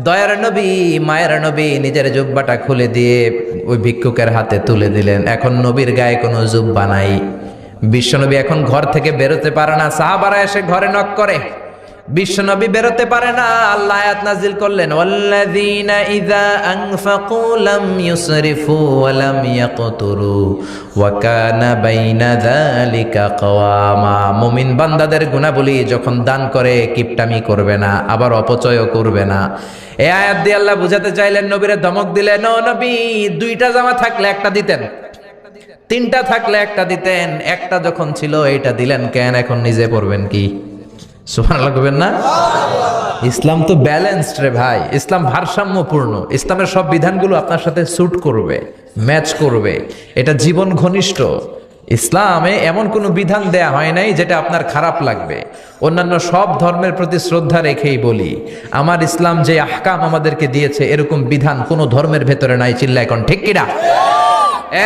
দয়ার নবী, মায়ের নবী নিজের জুব্বাটা খুলে দিয়ে ওই ভিক্ষুকের হাতে তুলে দিলেন। এখন নবীর গায়ে কোনো জুব্বা নাই। বিশ্বনবী এখন ঘর থেকে বেরোতে পারে না। সাহাবারা এসে ঘরে নক করে, বিশ্বনবী বেরোতে পারে না। আল্লাহ আয়াত নাজিল করলেন ওয়াল্লাযীনা ইযা আনফাকু লাম ইউসরিফু ওয়া লাম ইয়াকতুরু ওয়া কানা বাইনা যালিকা কওয়ামা। মুমিন বান্দাদের গুণাবলী যখন দান করে কিপটামি করবে না, আবার অপচয়ও করবে না। এই আয়াত দিয়ে আল্লাহ বুঝাতে চাইলেন, নবীরে ধমক দিলেন, ও নবী 2টা জামা থাকলে একটা দিতেন, 3টা থাকলে একটা দিতেন, একটা যখন ছিল এইটা দিলেন কেন? এখন নিজে পড়বেন কি? সুবহানাল্লাহ কইবেন না? ইসলাম তো ব্যালেন্সড রে ভাই, ইসলাম ভারসাম্যপূর্ণ। ইসলামের সব বিধানগুলো আপনার সাথে স্যুট করবে, ম্যাচ করবে, এটা জীবন ঘনিষ্ঠ। ইসলামে এমন কোনো বিধান দেয়া হয় নাই যেটা আপনার খারাপ লাগবে। অন্যান্য সব ধর্মের প্রতি শ্রদ্ধা রেখেই বলি, আমার ইসলাম যে আহকাম আমাদেরকে দিয়েছে এরকম বিধান কোনো ধর্মের ভেতরে নাই। চিল্লা এখন ঠিক কিনা?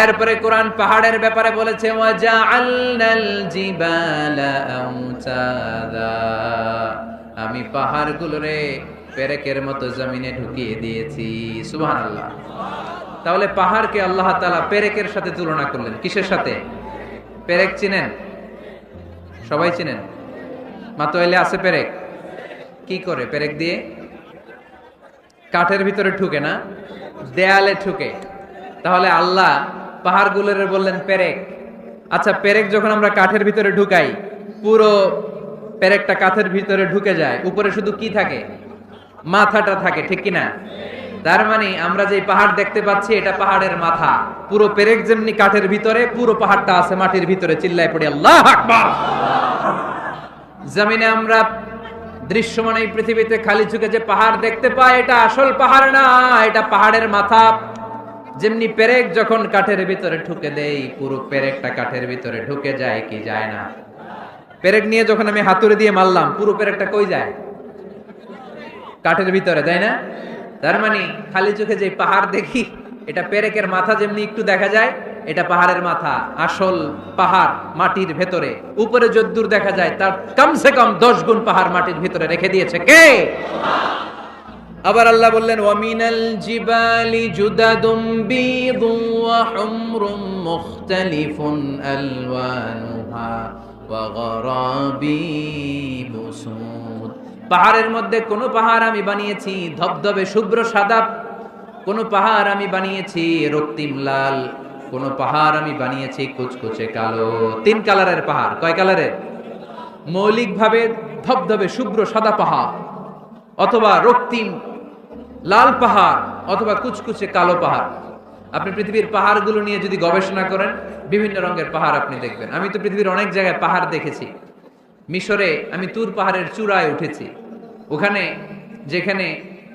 এরপরে কোরআন পাহাড়ের ব্যাপারে বলেছে ওয়াজআলনাল জিবালা আওতাদা, আমি পাহাড়গুলোরে পেরেকের মতো জমিনে ঢুকিয়ে দিয়েছি। সুবহানাল্লাহ। তাহলে পাহাড়কে আল্লাহ তাআলা পেরেকের সাথে তুলনা করলেন। কিসের সাথে? পেরেক চিনেন? সবাই চিনেন? মাতোয়াইলে আছে পেরেক। কি করে পেরেক দিয়ে? কাঠের ভিতরে ঠুকে না, দেয়ালে ঠুকে। তাহলে আল্লাহ পাহাড়গুলোরে বললেন পেরেক। আচ্ছা, পেরেক যখন আমরা কাঠের ভিতরে ঢুকাই, পুরো পেরেকটা কাঠের ভিতরে ঢুকে যায়, উপরে শুধু কি থাকে? মাথাটা থাকে, ঠিক কিনা? তার মানে আমরা যে পাহাড় দেখতে পাচ্ছি এটা পাহাড়ের মাথা। পুরো পেরেক যেমনি কাঠের ভিতরে, পুরো পাহাড়টা আছে মাটির ভিতরে। চিল্লায় পড়ি আল্লাহু আকবার। জমিনে আমরা দৃশ্যমান এই পৃথিবীতে খালি চোখে যে পাহাড় দেখতে পাই, এটা আসল পাহাড় না, এটা পাহাড়ের মাথা। যেমনি পেরেক যখন কাঠের ভিতরে ঢুকে দেই, পুরো পেরেকটা কাঠের ভিতরে ঢুকে যায় কি যায় না? পেরেক নিয়ে যখন আমি হাতুড়ি দিয়ে মারলাম, পুরো পেরেকটা কই যায়? কাঠের ভিতরে, তাই না? তার মানে খালি চোখে যে পাহাড় দেখি, এটা পেরেকের মাথা যেমনি একটু দেখা যায়, এটা পাহাড়ের মাথা। আসল পাহাড় মাটির ভেতরে, উপরে যদ্দূর দেখা যায় তার কমসে কম 10 গুণ পাহাড় মাটির ভিতরে রেখে দিয়েছে কে? আবার আল্লাহ বললেন ওয়ামিনাল জিবালি জুদাদুম বীদুন ওয়া হুমরুম মুখতালিফুন আলওয়ানুহা ওয়া গরাবিবু সুদ। পাহাড়ের মধ্যে কোন পাহাড় আমি বানিয়েছি ধবধবে শুভ্র সাদা, কোন পাহাড় আমি বানিয়েছি রক্তিম লাল, কোন পাহাড় আমি বানিয়েছি কুচকুচে কালো। 3 কালারের পাহাড়। কয় কালারের? মৌলিকভাবে ধবধবে শুভ্র সাদা পাহাড়, অথবা রক্তিম লাল পাহাড়, অথবা কুচকুচে কালো পাহাড়। আপনি পৃথিবীর পাহাড়গুলো নিয়ে যদি গবেষণা করেন, বিভিন্ন রঙের পাহাড় আপনি দেখবেন। আমি তো পৃথিবীর অনেক জায়গায় পাহাড় দেখেছি। মিশরে আমি তুর পাহাড়ের চূড়ায় উঠেছি। ওখানে যেখানে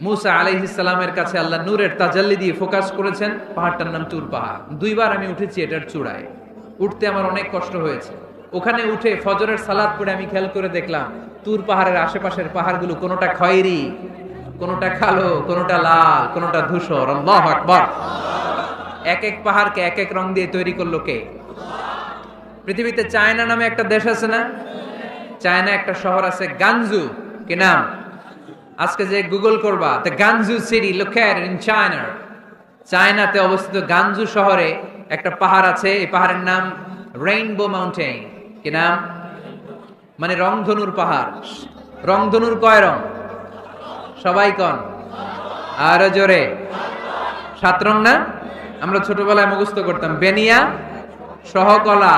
মুসা আলাইহিস সালামের কাছে আল্লাহ নূরের তাজাল্লি দিয়ে ফোকাস করেছেন, পাহাড়টার নাম তুর পাহাড়। 2 বার আমি উঠেছি এটার চূড়ায়। উঠতে আমার অনেক কষ্ট হয়েছে। ওখানে উঠে ফজরের সালাত পড়ে আমি খেয়াল করে দেখলাম তুর পাহাড়ের আশেপাশের পাহাড়গুলো কোনোটা খয়েরি, কোনোটা কালো, কোনোটা লাল, কোনোটা ধূসর। আল্লাহু আকবার। এক এক পাহাড়কে এক এক রং দিয়ে তৈরি করলো কে? পৃথিবীতে চায়না নামে একটা দেশ আছে না? চায়না একটা শহর আছে গানজু। কি নাম? আজকে যে গুগল করবা, the গানজু city located in China. চায়নাতে অবস্থিত গানজু শহরে একটা পাহাড় আছে। এই পাহাড়ের নাম রেইনবো মাউন্টেন। কি নাম? মানে রংধনুর পাহাড়। রংধনুর কয় রং? সবাই কন, আরো জোরে। 7 রং না? আমরা ছোটবেলায় মুখস্থ করতাম বেনিয়া সহকলা,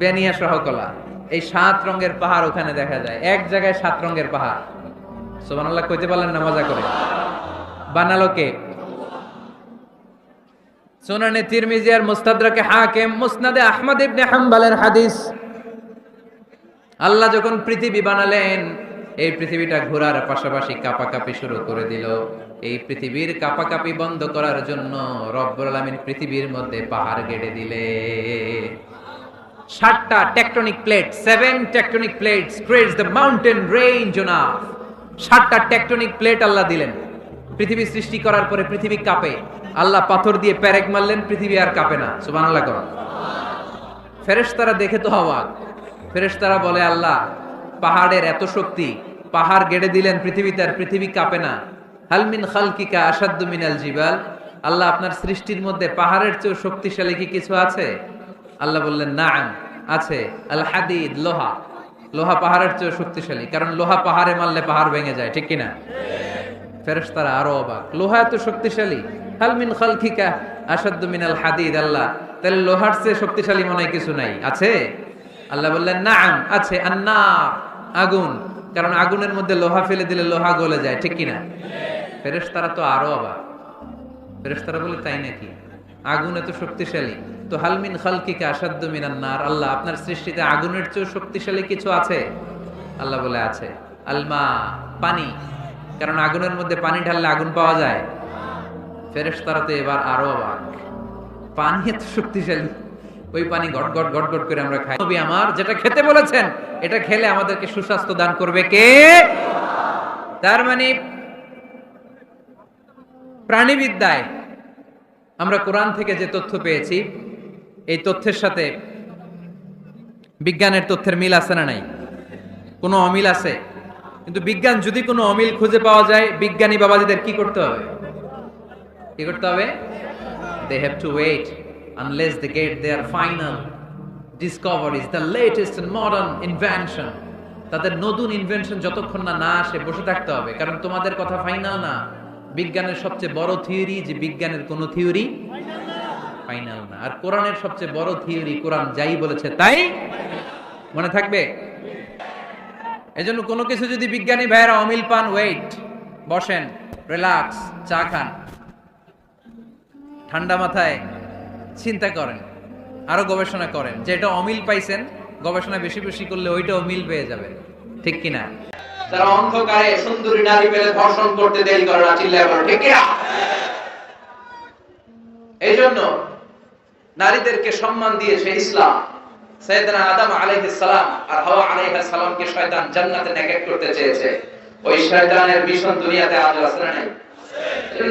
বেনিয়া সহকলা। এই 7 রঙের পাহাড় ওখানে দেখা যায়। এক জায়গায় 7 রঙের পাহাড়। সুবহানাল্লাহ কইতে পারলেন না? মজা করে বানালো কে? সুনানে তিরমিজি আর মুস্তাদরাকে হাকিম, মুসনাদে আহমদ ইবনে হাম্বলের হাদিস। আল্লাহ যখন পৃথিবী বানালেন, এই পৃথিবীটা ঘোরার পাশাপাশি কাঁপাকাঁপি শুরু করে দিল। এই পৃথিবীর কাঁপাকাঁপি বন্ধ করার জন্য রব্বুল আলামিন পৃথিবীর মধ্যে পাহাড় গেড়ে দিলে। 7টা tectonic plate, 7 tectonic plates creates the mountain range on earth. 7টা টেকটনিক প্লেট আল্লাহ দিলেন। পৃথিবী সৃষ্টি করার পরে পৃথিবী কাঁপে। আল্লাহ পাথর দিয়ে পেরেক মারলেন, পৃথিবী আর কাঁপে না। সুবহানাল্লাহ কর। ফেরেশতারা দেখে তো অবাক। ফেরেশতারা বলে আল্লাহ পাহাড়ের এত শক্তি, পাহাড় গেড়ে দিলেন পৃথিবীতে, আর পৃথিবী কাঁপে না। হাল মিন খালকিকা আশাদ্দু মিনাল জিবাল। আল্লাহ আপনার সৃষ্টির মধ্যে পাহাড়ের চেয়েও শক্তিশালী কি কিছু আছে? আল্লাহ বললেন নাআম, আছে। আল হাদিদ, লোহা। লোহা পাহাড়ের চেয়েও শক্তিশালী, কারণ লোহা পাহাড়ে মারলে পাহাড় ভেঙে যায়, ঠিক কিনা? ফেরেশতারা আরো অবাক, লোহা এত শক্তিশালী। হাল মিন খালকিকা আশাদ্দু মিনাল হাদিদ। আল্লাহ তাহলে লোহার চেয়ে শক্তিশালী মনে হয় কিছু নাই, আছে? আল্লাহ বললেন নাআম, আছে। আন্নার, আগুন, কারণ আগুনের মধ্যে লোহা ফেলে দিলে লোহা গলে যায়, ঠিক কিনা? ফেরেশতারা তো আরো অবাক। ফেরেশতারা বলে তাই নাকি? আগুন এত শক্তিশালী, তো হাল মিন খালকিকা আশাদ্দু মিনান নার। আল্লাহ আপনার সৃষ্টিতে আগুনের চেয়েও শক্তিশালী কিছু আছে? আল্লাহ বলে আছে আলমা, পানি, কারণ আগুনের মধ্যে পানি ঢাললে আগুন পাওয়া যায়। ফেরেশতারা তো এবার আরো অবাক, পানি এত শক্তিশালী, ওই পানি গট গট গট গট করে আমরা খাই। নবী আমার যেটা খেতে বলেছেন এটা খেলে আমাদেরকে সুস্বাস্থ্য দান করবে কে? তার মানে প্রাণীবিদ্যায় আমরা কোরআন থেকে যে তথ্য পেয়েছি, এই তথ্যের সাথে বিজ্ঞানের তথ্যের মিল আছে না নাই? কোনো অমিল আছে? কিন্তু বিজ্ঞান যদি কোনো অমিল খুঁজে পাওয়া যায়, বিজ্ঞানী বাবাজিদের কি করতে হবে? কি করতে হবে? They have to wait unless they get their final discoveries, the latest and modern invention. তাদের নতুন ইনভেনশন যতক্ষণ না আসে বসে থাকতে হবে, কারণ তোমাদের কথা ফাইনাল না। বিজ্ঞানের সবচেয়ে বড় থিওরি যে বিজ্ঞানের কোনো থিওরি ফাইনাল না, আর কোরআনের সবচেয়ে বড় থিওরি কোরআন যাই বলেছে তাই মনে থাকবে। এজন্য কোনো কিছু যদি বিজ্ঞানী ভাইয়েরা অমিল পান, ওয়েট, বসেন, রিল্যাক্স, চা খান, ঠান্ডা মাথায় চিন্তা করেন, আরো গবেষণা করেন, যে এটা অমিল পাইছেন, গবেষণা বেশি বেশি করলে ওইটাও মিল পেয়ে যাবে, ঠিক কিনা? যারা অন্ধকারে সুন্দরী নারী পেলে ধর্ষণ করতে দেরি করে না, চিল্লায় বলো ঠিক কিনা? এই জন্য নারীদেরকে সম্মান দিয়েছে ইসলাম। সাইয়েদনা আদম আলাইহিস সালাম আর হাওয়া আলাইহিস সালামকে শয়তান জান্নাতে নেকেট করতে চেয়েছে। ওই শয়তানের মিশন দুনিয়াতে আজ আছে না নাই?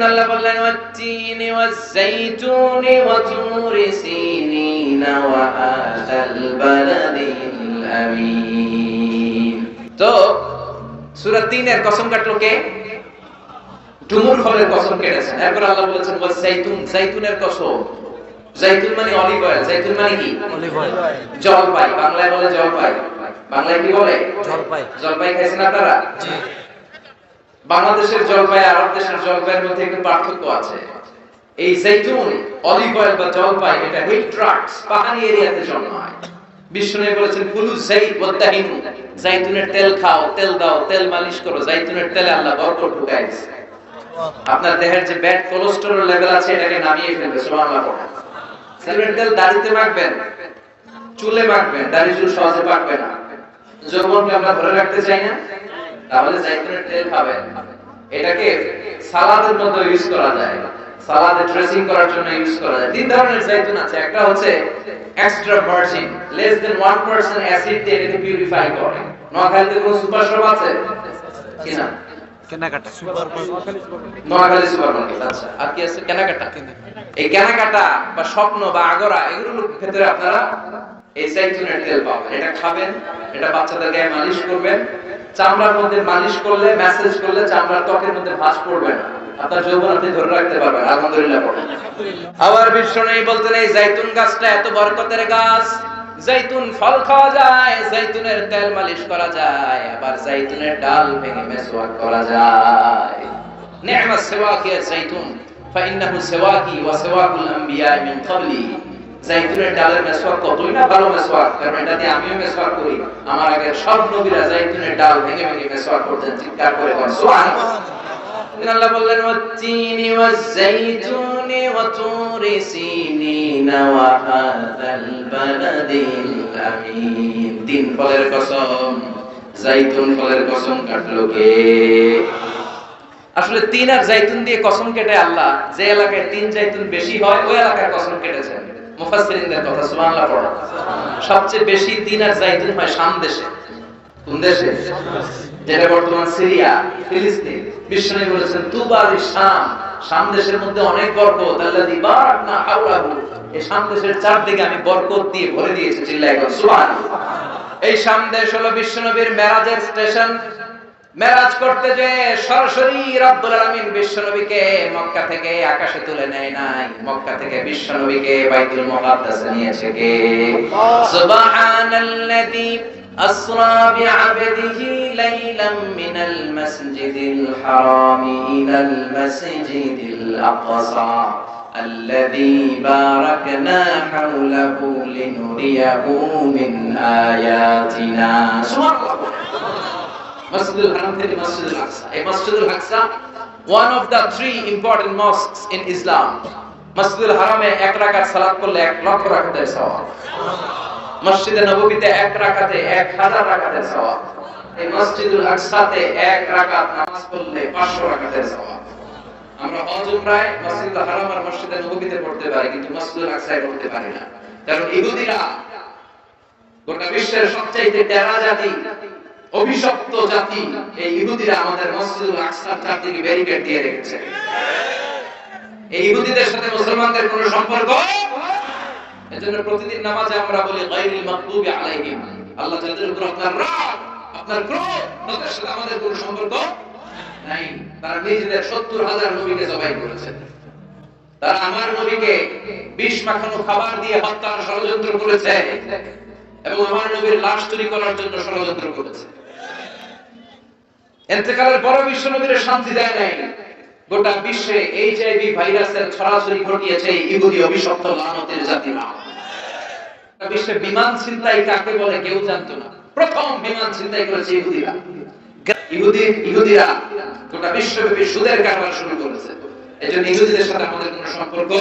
আল্লাহ বললেন ওয়াত-তিনি ওয়াজ-যাইতুনি ওয়া তুরি সিনিনা ওয়া হাযাল বালাদিল আমিন। তো সূরা ৩ এর কসম কাটলো কে? ডুমুর ফলের কসম কেটেছেন। এরপর আল্লাহ বলেছেন ওয়াজ-যাইতুন, যাইতুনের কসম। যাইতুন মানে অলিভ অয়েল, যাইতুন মানে কি? Olive oil. জলপাই, বাংলায় বলে জলপাই। বাংলায় কি বলে? জলপাই। জলপাই খাইছেন আপনারা? জি। বাংলাদেশের জলপাই আর আরব দেশের জলপাইয়ের মধ্যে একটু পার্থক্য আছে। এই যাইতুন, অলিভ অয়েল বা জলপাই, এটা হিল ট্রাক্টস, পাহাড়ি এরিয়াতে জন্মায়। বিষ্ণু বলেছেন কুলু যাইত ওয়াদাহিনু, যাইতুনের তেল খাও, তেল দাও, তেল মালিশ করো। যাইতুনের তেলে আল্লাহ বরকত ঢুকায় দিয়েছে। আপনার দেহের যে ব্যাড কোলেস্টেরল লেভেল আছে এটাকে নামিয়ে ফেলবে, সুবহানাল্লাহ পড়েন। যাইতুনের তেল দাড়িতে মাখবেন, চুলে মাখবেন, দাড়ি চুল সহজে পাকবে না। যৌবনকে আমরা ধরে রাখতে চাই না, তাহলে যাইতুনের তেল খাবেন। এটাকে সালাদের মধ্যে ইউজ করা যায়, সালাদে ড্রেসিং করার জন্য ইউজ করা যায়। তিন ধরনের যাইতুন আছে। একটা হচ্ছে extra virgin, less than 1% acid দিয়ে এটাকে পিউরিফাই করে। নোয়াখালীতে কোনো সুপার শপ আছে কিনা? কেনাকাটা, নোয়াখালী সুপার মার্কেট। আচ্ছা, আর কি আছে? কেনাকাটা। এই কেনাকাটা বা স্বপ্ন বা আগরা, এগুলোর ক্ষেত্রে আপনারা এই যাইতুনের তেল পাবেন। এটা খাবেন, এটা বাচ্চাদের গায়ে মালিশ করবেন। চামড়ার মধ্যে মালিশ করলে, ম্যাসেজ করলে চামড়ার ত্বকের মধ্যে ভাঁজ পড়বে না, আপনার যৌবন আপনি ধরে রাখতে পারবেন। আলহামদুলিল্লাহ পড়েন। আবার বিশ্বনবী বলতেন এই যাইতুন গাছটা এত বরকতের গাছ, যাইতুন ফল খাওয়া যায়, যাইতুনের তেল মালিশ করা যায়, আবার যাইতুনের ডাল ভেঙে মেসওয়াক করা যায়। নি'মাস সিওয়াকি যাইতুন ফাইন্নাহু সিওয়াকি ওয়া সিওয়াকুল আমবিয়া মিন ক্বাবলি। যাইতুনের ডালের মেসওয়াক কতই না ভালো মেসওয়াক, কারণ এটা দিয়ে আমিও মেসওয়াক করি। আমার আগের সব নবীরা যাইতুনের ডাল ভেঙে ভেঙে মেসওয়াক করতেন। চিৎকার করে বলেন সুবহানাল্লাহ। আল্লাহ বললেন ওয়াত-তিনি ওয়াজ-যাইতুনি ওয়া তুরি সিনিনা ওয়া হাযাল বালাদিল আমিন। তিন ফলের কসম, যাইতুন ফলের কসম কাটলো কে? আসলে তিন আর যাইতুন দিয়ে কসম কেটে আল্লাহ যে এলাকায় তিন যাইতুন বেশি হয় ওই এলাকায় কসম কেটেছেন। মুফাসসিরিনদের কথা, সুবহানাল্লাহ পড়া। সবচেয়ে বেশি তিন আর যাইতুন হয় শাম দেশে। কোন দেশে? যেটা বর্তমান সিরিয়া, ফিলিস্তিন। বিষ্ণু বলেছেন তুবা লিশাম, শাম দেশের মধ্যে অনেক বরকত। আল্লাযী বারাকনা হাওলাহু, এই শাম দেশের চারদিকে আমি বরকত দিয়ে ভরে দিয়েছি। চিল্লায় বল সুবহানাল্লাহ। এই শাম দেশ হলো বিশ্বনবীর মেরাজের স্টেশন। মেরাজ করতে যে সরাসরি রব্বুল আলামিন বিশ্বনবীকে মক্কা থেকে আকাশে তুলে নেয় নাই, মক্কা থেকে বিশ্বনবীকে বাইতুল মুকাদ্দাসে নিয়েছে কে? সুবহানাল্লাযী أسرى بعبده ليلا من المسجد الحرام إلى المسجد الأقصى الذي باركنا حوله لنريه من آياتنا. سبحان الله. مسجد الحرام থেকে মসজিদুল আকসা। এই মসজিদুল আকসা one of the three important mosques in Islam. মসজিদুল হারামে এক রাকাত সালাত করলে 1 লক্ষ রাকাতের সওয়াব। মসজিদে নববীতে এক রাকাতে 1000 রাকাতের সওয়াব। এই মসজিদুল আকসাতে এক রাকাত নামাজ পড়লে 500 রাকাতের সওয়াব। আমরা হজ উমরায় মসজিদুল হারাম আর মসজিদে নববীতে পড়তে পারি, কিন্তু মসজিদুল আকসায় পড়তে পারি না। কারণ ইহুদিরা গোটা বিশ্বের সবচেয়ে টেরা জাতি, অভিশপ্ত জাতি, এই ইহুদিরা আমাদের মসজিদুল আকসার চারদিকে ব্যারিকেড দিয়ে রেখেছে। এই ইহুদিদের সাথে মুসলমানদের কোনো সম্পর্ক, এজন্য প্রতিদিন নামাজে আমরা বলি গায়রিল মাগদুবি আলাইহিম, আল্লাহ যাদের উপর আপনার রাগ, আপনার ক্রোধ, তাদের সাথে আমাদের কোনো সম্পর্ক নাই। তারা নিজেদের 70,000 নবীকে জবাই করেছে। তারা আমার নবীকে বিষ মাখানো খাবার দিয়ে হত্যার ষড়যন্ত্র করেছে এবং আমার নবীর লাশ চুরি করার জন্য ষড়যন্ত্র করেছে। ইন্তেকালের পর বিশ্ব নবীর শান্তি দেয় নাই। গোটা বিশ্বে এইচআইভি ভাইরাসের ছড়াছড়ি ঘটিয়েছে ইহুদি অভিশপ্ত লানতের জাতিরা। বিশ্বে বিমান ছিনতাই কাকে বলে কেউ জানতো না। প্রথম বিমান ছিনতাই করেছে ইহুদিরা। ইহুদিরা গোটা বিশ্বব্যাপী সুদের কারবার শুরু করেছে। এজন্য ইহুদিদের সাথে আমাদের কোনো সম্পর্ক।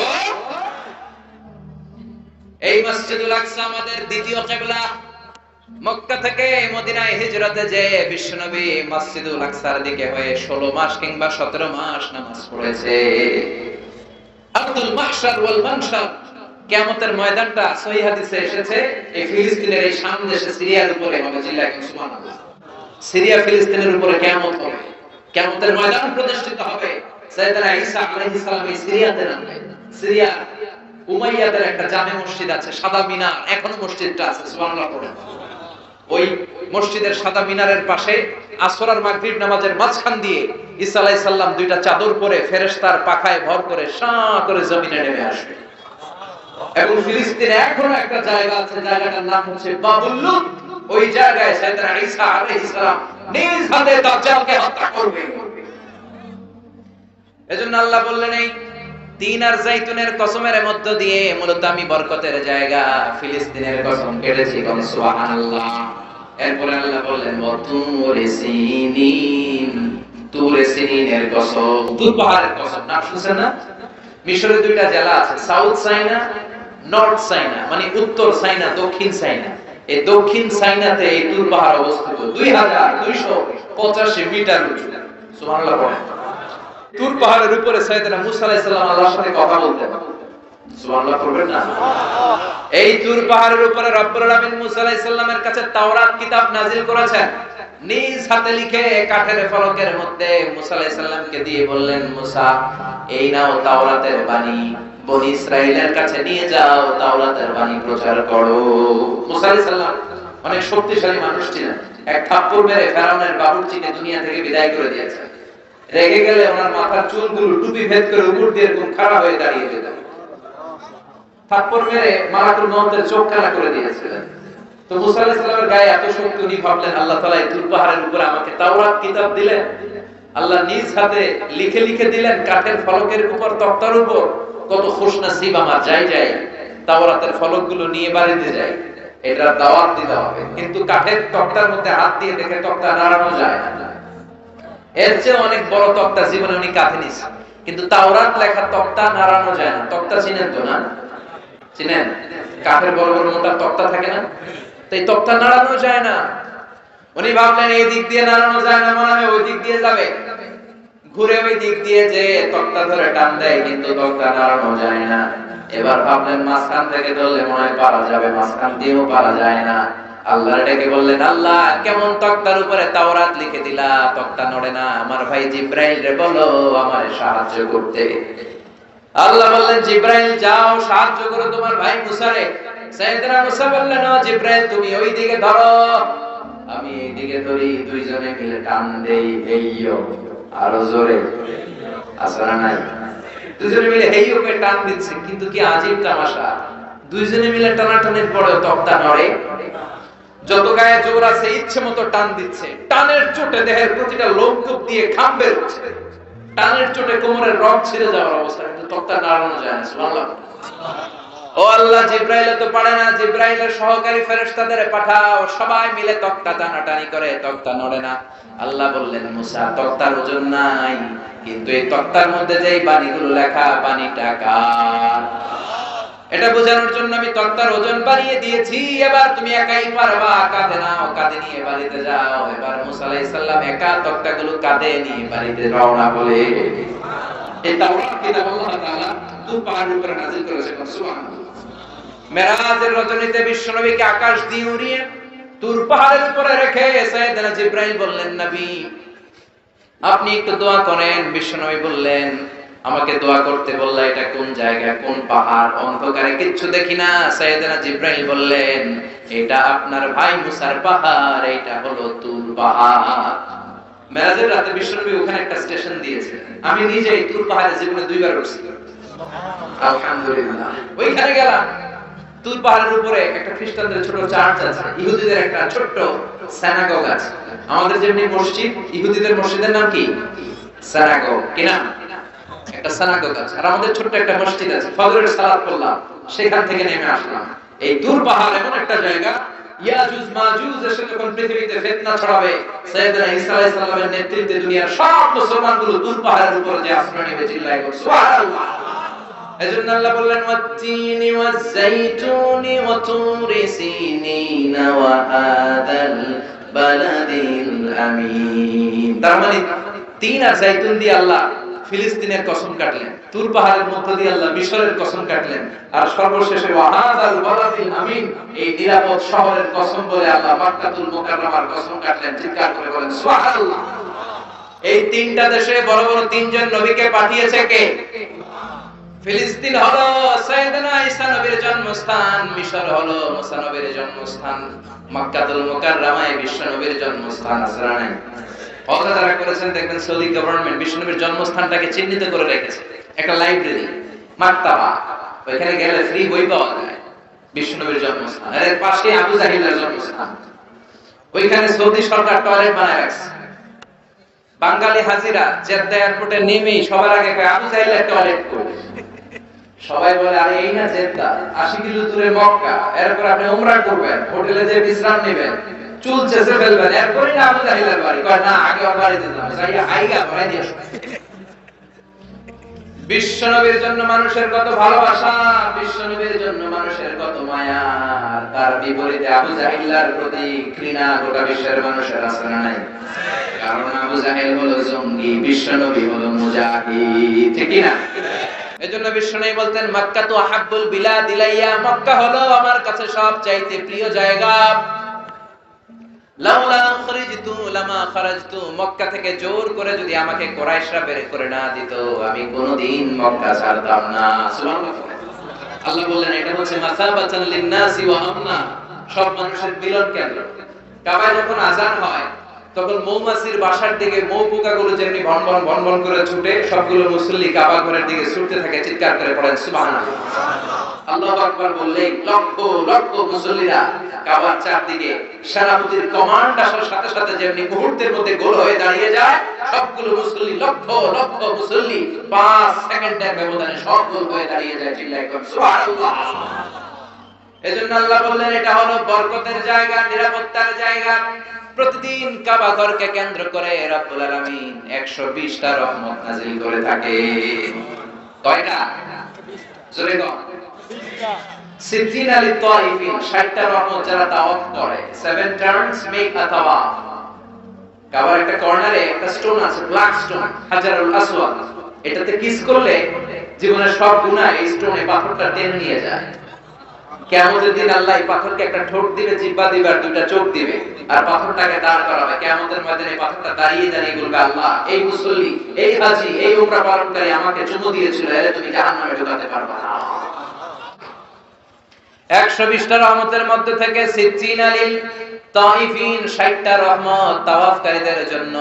এই মসজিদুল আকসা আমাদের দ্বিতীয় কিবলা। মক্কা থেকে মদিনায় হিজরতে যে বিশ্বনবী মসজিদুল আকসার দিকে হয়ে 16 মাস কিংবা 17 মাস নামাজ পড়েছে। আব্দুল মাহশার ওয়াল মানশার, কিয়ামতের ময়দানটা সহিহ হাদিসে এসেছে এই ফিলিস্তিনের এই শাম দেশে সিরিয়ার উপরে হবে। জিল্লাহ সুবহানাল্লাহ। সিরিয়া ফিলিস্তিনের উপরে কিয়ামত হবে, কিয়ামতের ময়দান প্রতিষ্ঠিত হবে। সাইয়েদনা ঈসা আলাইহিস সালাম এই সিরিয়াতে নামবেন। সিরিয়া উমাইয়াদের একটা জামে মসজিদ আছে, সাদা মিনার, এখনো মসজিদটা আছে। সুবহানাল্লাহ পড়েন। ওই মসজিদের সাদা মিনারের পাশে আসর আর মাগরিব নামাজের মাঝখান দিয়ে ঈসা আলাইহিস সালাম দুইটা চাদর পরে ফেরেশতার পাখায় ভর করে শাঁ করে জমিনে নেমে আসবে। এবং ফিলিস্তিনে এখনো একটা জায়গা আছে, জায়গাটার নাম হচ্ছে বাবুল লুদ। ওই জায়গায় সাইয়েদনা ঈসা আলাইহিস সালাম নিজ হাতে দাজ্জালকে হত্যা করবে। এজন্য আল্লাহ বললেন এই তিন আর জাইতুনের কসমের মধ্য দিয়ে মূলত আমি বরকতের জায়গা ফিলিস্তিনের কসম কেটেছি। সুবহানাল্লাহ। এরপরে আল্লাহ বললেন ওয়াতুরে সিনিন, তুরে সিনিনের কসম, তুর পাহাড়ের কসম। নাম শুনছেন না? মিশরের দুইটা জেলা আছে, সাউথ সাইনা, নর্থ সাইনা, মানে উত্তর সাইনা, দক্ষিণ সাইনা। এই দক্ষিণ সাইনাতে এই তুর পাহাড় অবস্থিত 2285 মিটার উঁচু। সুবহানাল্লাহ বলেন। তুর পাহাড়ের উপরে সাইয়েদনা মুসা আলাইহিস সালাম আল্লাহর সাথে কথা বলতেন। সুবহানাল্লাহ করবেন না? এই তুর পাহাড়ের উপরে রব্বুল আলামিন মুসা আলাইহিস সালামের কাছে তাওরাত কিতাব নাযিল করেছেন। নিজ হাতে লিখে কাঠের ফলকের মধ্যে মুসা আলাইহিস সালামকে দিয়ে বললেন, মুসা এই নাও তাওরাতের বাণী, বনি ইসরাইলের কাছে নিয়ে যাও, তাওরাতের বাণী প্রচার করো। মুসা আলাইহিস সালাম অনেক শক্তিশালী মানুষ ছিলেন। এক থাপ্পড় মেরে ফেরাউনের বাবুর্চিকে দুনিয়া থেকে বিদায় করে দিয়েছেন। রেগে গেলে ওনার মাথার চুলগুলো টুপি ভেদ করে উপর দিয়ে এরকম খাড়া হয়ে দাঁড়িয়ে যেত। থাপ্পড় মেরে মালাকুল মউতের চোখ কানা করে দিয়েছিলেন। তো মুসা আলাইহিস সালামের গায়ে এত শক্তি, উনি ভাবলেন আল্লাহ তাআলা এই তুর পাহাড়ের উপরে আমাকে তাওরাত কিতাব দিলেন। আল্লাহ নিজ হাতে লিখে লিখে দিলেন কাঠের ফলকের উপর, তক্তার উপর। কত খুশনসিব আমার, যাই যাই তাওরাতের ফলকগুলো নিয়ে বাড়িতে যাই, এটা দাওয়াত দিতে হবে। কিন্তু কাঠের তক্তার মধ্যে হাত দিয়ে দেখে তক্তা নাড়ানো যায় না। এর চেয়ে অনেক বড় তক্তা জীবনে উনি কাঁধে নিয়েছেন, কিন্তু তাওরাত লেখা তক্তা নাড়ানো যায় না। তক্তা চিনেন তো না? চিনেন? কাঠের বড় বড় মোটা তক্তা থাকে না? তো এই তক্তা নাড়ানো যায় না। উনি ভাবলেন এই দিক দিয়ে নাড়ানো যায় না, মনে হয় ওই দিক দিয়ে যাবে। ঘুরে ওই দিক দিয়ে যে তক্তা ধরে টান দেয়, কিন্তু তক্তা নাড়ানো যায় না। এবার ভাবলেন মাঝখান থেকে ধরলে মনে হয় পারা যাবে, মাঝখান দিয়েও পারা যায় না। আল্লাহর ডেকে বললেন, আল্লাহ কেমন তক্তার উপরে তাওরাত লিখে দিলা, তক্তা নড়ে না। আমার ভাই জিব্রাইল রে বলো আমারে সাহায্য করতে। আল্লাহ বললেন, জিব্রাইল যাও সাহায্য করো তোমার ভাই মুসারে। সাইয়েদনা মুসা বললেন, ও জিব্রাইল তুমি ওই দিকে ধরো, আমি এই দিকে ধরি, দুইজনে মিলে টান দেই। এইও আরো জোরে, আসরা নাই? দুইজনে মিলে এইও কে টান দিচ্ছে। কিন্তু কি আজীব তামাশা, দুইজনে মিলে টানাটানির পরে তক্তা নড়ে। যত গায়ে জোর আছে ইচ্ছে মতো টান দিচ্ছে। টানের চোটে দেহের প্রতিটা লোমকূপ দিয়ে ঘাম বের হচ্ছে। টানের চোটে কোমরের রগ ছিঁড়ে যাওয়ার অবস্থা, কিন্তু তক্তা নাড়ানো যায় না। সুবহানাল্লাহ। ও আল্লাহ, জিব্রাইল তো পারে না, জিব্রাইলের সহকারী ফেরেশতাদের পাঠাও, সবাই মিলে তক্তা টানাটানি করে, তক্তা নড়ে না। আল্লাহ বললেন, মুসা তক্তার ওজন নাই, কিন্তু এই তক্তার মধ্যে যেই বাণীগুলো লেখা, বাণীটা কার? এটা বোঝানোর জন্য আমি তক্তার ওজন বাড়িয়ে দিয়েছি, এবার তুমি একাই পারবা, কাঁধে নাও, কাঁধে নিয়ে বাড়িতে যাও। এবার মুসা আলাইহিস সালাম একা তক্তাগুলো কাঁধে নিয়ে বাড়িতে রওনা বলে। এই তাওরাত কিতাব আল্লাহ তাআলা তুর পাহাড়ের উপরে নাযিল করেছেন। সুবহানাল্লাহ। মেরাজের রজনীতে বিশ্বনবীকে আকাশ দিয়ে উড়িয়ে তুর পাহাড়ের উপরে রেখে সাইয়েদনা জিবরাইল বললেন, নবী আপনি একটু দোয়া করেন। বিশ্বনবী বললেন, আমাকে দোয়া করতে বললা, এটা কোন জায়গা, কোন পাহাড়? অন্ধকারে কিচ্ছু দেখি না। সাইয়েদনা জিবরাইল বললেন, এটা আপনার ভাই মুসার পাহাড়, এটা হলো তুর পাহাড়। মেরাজের রাতে বিশ্বনবী ওখানে একটা স্টেশন দিয়েছেন। আমি নিজেই তুর পাহাড়ে জীবনে 2 বার উঠছি। আলহামদুলিল্লাহ। ওইখানে গেলাম। তুর পাহাড়ের উপরে একটা খ্রিস্টানদের ছোট চার্চ আছে, ইহুদিদের একটা ছোট্ট সিনাগগ আছে। আমাদের যেমনি মসজিদ, ইহুদিদের মসজিদের নাম কি? সিনাগগ। কি নাম? একটা সিনাগগ আছে। আর আমাদের ছোট্ট একটা মসজিদ আছে। ফজরের সালাত পড়লাম, সেখান থেকে নেমে আসলাম। এই তুর পাহাড় এমন একটা জায়গা, ইয়াজুজ মাজুজ এসে যখন পৃথিবীতে ফিতনা ছড়াবে, সাইয়েদনা ঈসা আলাইহিস সালামের নেতৃত্বে দুনিয়ার সব মুসলমানগুলো তুর পাহাড়ের উপরে যে আশ্রয় নেবে, চিল্লায় বলবে সুবহানাল্লাহ। এজন্য আল্লাহ বললেন, ওয়াত-তিনি ওয়াজ-যাইতুনি ওয়া তুরি সিনিনা ওয়া হাদাল বালাদিল আমিন। তার মানে তিন আর যাইতুন দিয়ে আল্লাহ ফিলিস্তিনের কসম কাটলেন, তুর পাহাড়ের মধ্য দিয়ে আল্লাহ মিশরের কসম কাটলেন, আর সর্বশেষে ওয়া হাদাল বালাদিল আমিন, এই নিরাপদ শহরের কসম বলে আল্লাহ মক্কাতুল মুকাররমার কসম কাটলেন। চিৎকার করে বলেন সুবহানাল্লাহ। এই তিনটা দেশে বড় বড় তিনজন নবীকে পাঠিয়েছে কে? ফিলিস্তিন হলো সাইয়েদনা ঈসা নবীর জন্মস্থান, মিশর হলো মুসা নবীর জন্মস্থান, মক্কাতুল মুকাররমায় বিশ্ব নবীর জন্মস্থান। আসরানে কথা যারা করেছেন দেখবেন সৌদি গভর্নমেন্ট বিশ্ব নবীর জন্মস্থানটাকে চিহ্নিত করে রেখেছে, একটা লাইব্রেরি, মাকতাবা। ওইখানে গেলে ফ্রি বই পাওয়া যায়, বিশ্ব নবীর জন্মস্থান। এর পাশে আবু জাহিলের জন্মস্থান। ওইখানে সৌদি সরকার টয়লেট বানায় রাখছে। বাঙালি হাজিরা জেদ্দা এয়ারপোর্টে নেমেই সবার আগে কয় আবু জাহিলের টয়লেট কই। সবাই বলে, আরে এই না জেদ্দা, 80 কিলো দূরে মক্কা, এরপর আপনি উমরা করবেন, হোটেলে যে বিশ্রাম নেবেন, চুল চেঁচে ফেলবেন, এরপরই না আবু জাহিলের বাড়ি। কয় না, আগে ওর বাড়িতে যাবেন, যাইয়া আইগা ভরাই দিয়ে আসুন। বিশ্ব নবীর জন্য মানুষের কত ভালোবাসা, বিশ্ব নবীর জন্য মানুষের কত মায়া, তার বিপরীতে আবু জাহিলের প্রতি ঘৃণা গোটা বিশ্বের মানুষের আছে না নাই? কারণ আবু জাহেল হলো জঙ্গি, বিশ্ব নবী হলো মুজাহিদ। ঠিক না? এজন্য বিশ্বনবী বলতেন, মক্কা তো আহাব্বুল বিলাদ ইলাইয়া, মক্কা হলো আমার কাছে সবচাইতে প্রিয় জায়গা। লাউলা খরিজতু লামা খারাজতু, মক্কা থেকে জোর করে যদি আমাকে কুরাইশরা বের করে না দিত, আমি কোনদিন মক্কা ছাড়তাম না। সুবহানাল্লাহ। আল্লাহ বললেন, এটা হচ্ছে মাসাবাতান লিন-নাসি ওয়া আমনা, সব মানুষের মিলন কেন্দ্র। কাবায় যখন আযান হয়, তখন মৌমাছির বাসার দিকে মৌ পোকাগুলো যেমনি ভনভন ভনভন করে ছুটে, সবগুলো মুসল্লি কাবা ঘরের দিকে ছুটতে থাকে, চিৎকার করে পড়েন সুবহানাল্লাহ। আল্লাহু আকবার বললে লক্ষ লক্ষ মুসল্লিরা কাবার চারদিকে সেনাপতির কমান্ড আসার সাথে সাথে যেমনি মুহূর্তের মধ্যে গোল হয়ে দাঁড়িয়ে যায়, সবগুলো মুসল্লি লক্ষ লক্ষ মুসল্লি 5 সেকেন্ডের ব্যবধানে সব গোল হয়ে দাঁড়িয়ে যায়, চিল্লায় করে সুবহানাল্লাহ। এজন্য আল্লাহ বললেন, এটা হলো বরকতের জায়গা, নিরাপত্তার জায়গা। প্রতিদিন কাবা ঘরকে কেন্দ্র করে রব্বুল আলামিন 120টা রহমত নাযিল করে থাকে। কয়টা? জোরে বল। 60 লিত-তাওয়াফিন, 60টা রহমত যারা তাওয়াফ করে। 7 টার্নস মেক আ তাওয়াফ। কাবার একটা কর্নারে একটা স্টোন আছে, ব্ল্যাক স্টোন, হাজারুল আসওয়াদ। এটাতে কিস করলে জীবনের সব গুনাহ এই স্টোনে, পাথরটা টেনে নিয়ে যায়। কিয়ামতের দিন আল্লাহ এই পাথরকে একটা ঠোঁট দিবে, জিহ্বা দিবে, আর 2টা চোখ দিবে, আর পাথরটাকে দাঁড় করাবে। কিয়ামতের ময়দানে পাথরটা দাঁড়িয়ে দাঁড়িয়ে বলবে, আল্লাহ, এই মুসল্লি, এই হাজী, এই উমরা পালনকারী আমাকে চুমু দিয়েছিল, এরে তুমি জাহান্নামে ঢোকাতে পারবে না। 120টা রহমতের মধ্যে থেকে 60 লিল তাইফিন, 60টা রহমত তাওয়াফকারীদের জন্য।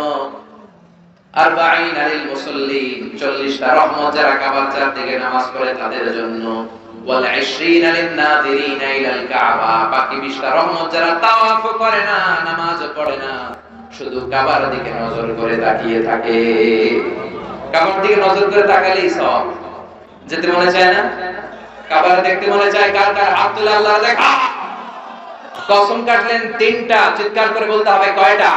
40 লিল মুসাল্লিন, 40টা রহমত যারা কাবার চারদিকে নামাজ পড়ে তাদের জন্য। ওয়াল 20 লিন নাযিরিনা ইলাল কাবা, বাকি 20টা রহমত যারা তাওয়াফ করে না, নামাজও পড়ে না, শুধু কাবার দিকে নজর করে তাকিয়ে থাকে। কাবার দিকে নজর করে তাকালেই সব। যেতে মনে চায় না? কাবার দেখতে মনে চায়? কার কার হাত তুলে আল্লাহ দেখা। কসম কাটলেন 3টা, চিৎকার করে বলতে হবে কয়টা?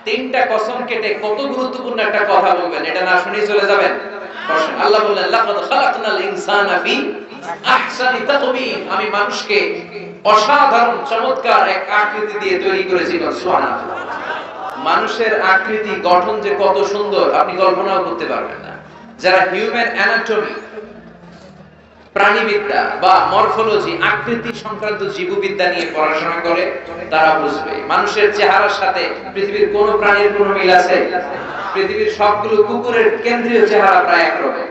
3টা কসম কেটে কত গুরুত্বপূর্ণ একটা কথা বলবেন, এটা না শুনেই চলে যাবেন? বসেন। আল্লাহ বললেন লাকাদ খালাকনাল ইনসানা ফি আহসানি তাকওয়িম, আমি মানুষকে অসাধারণ চমৎকার এক আকৃতি দিয়ে তৈরি করেছি। সুবহানাল্লাহ। মানুষের আকৃতি গঠন যে কত সুন্দর আপনি কল্পনাও করতে পারবেন না। যারা হিউম্যান অ্যানাটমি, প্রাণীবিদ্যা বা মরফোলজি, আকৃতি সংক্রান্ত জীববিদ্যা নিয়ে পড়াশোনা করে তারা বুঝবে মানুষের চেহারার সাথে পৃথিবীর কোন প্রাণীর কোন মিল আছে? পৃথিবীর সবগুলো কুকুরের কেন্দ্রীয় চেহারা প্রায় একরকম,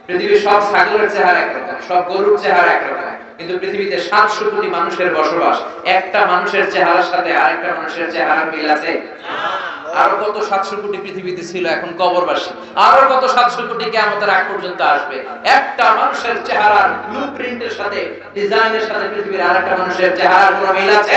পৃথিবীর সব ছাগলের চেহারা একরকম, সব গরুর চেহারা একরকম, কিন্তু পৃথিবীতে 700 কোটি মানুষের বসবাস, একটা মানুষের চেহারার সাথে আরেকটা মানুষের চেহারার মিল আছে? আরো কত 700 কোটি পৃথিবীতে ছিল, এখন কবরবাসী। আরো কত 700 কোটি কিয়ামতের আগ পর্যন্ত আসবে। একটা মানুষের চেহারার ব্লুপ্রিন্টের সাথে, ডিজাইনের সাথে পৃথিবীর আরেকটা মানুষের চেহারার কোনো মিল আছে?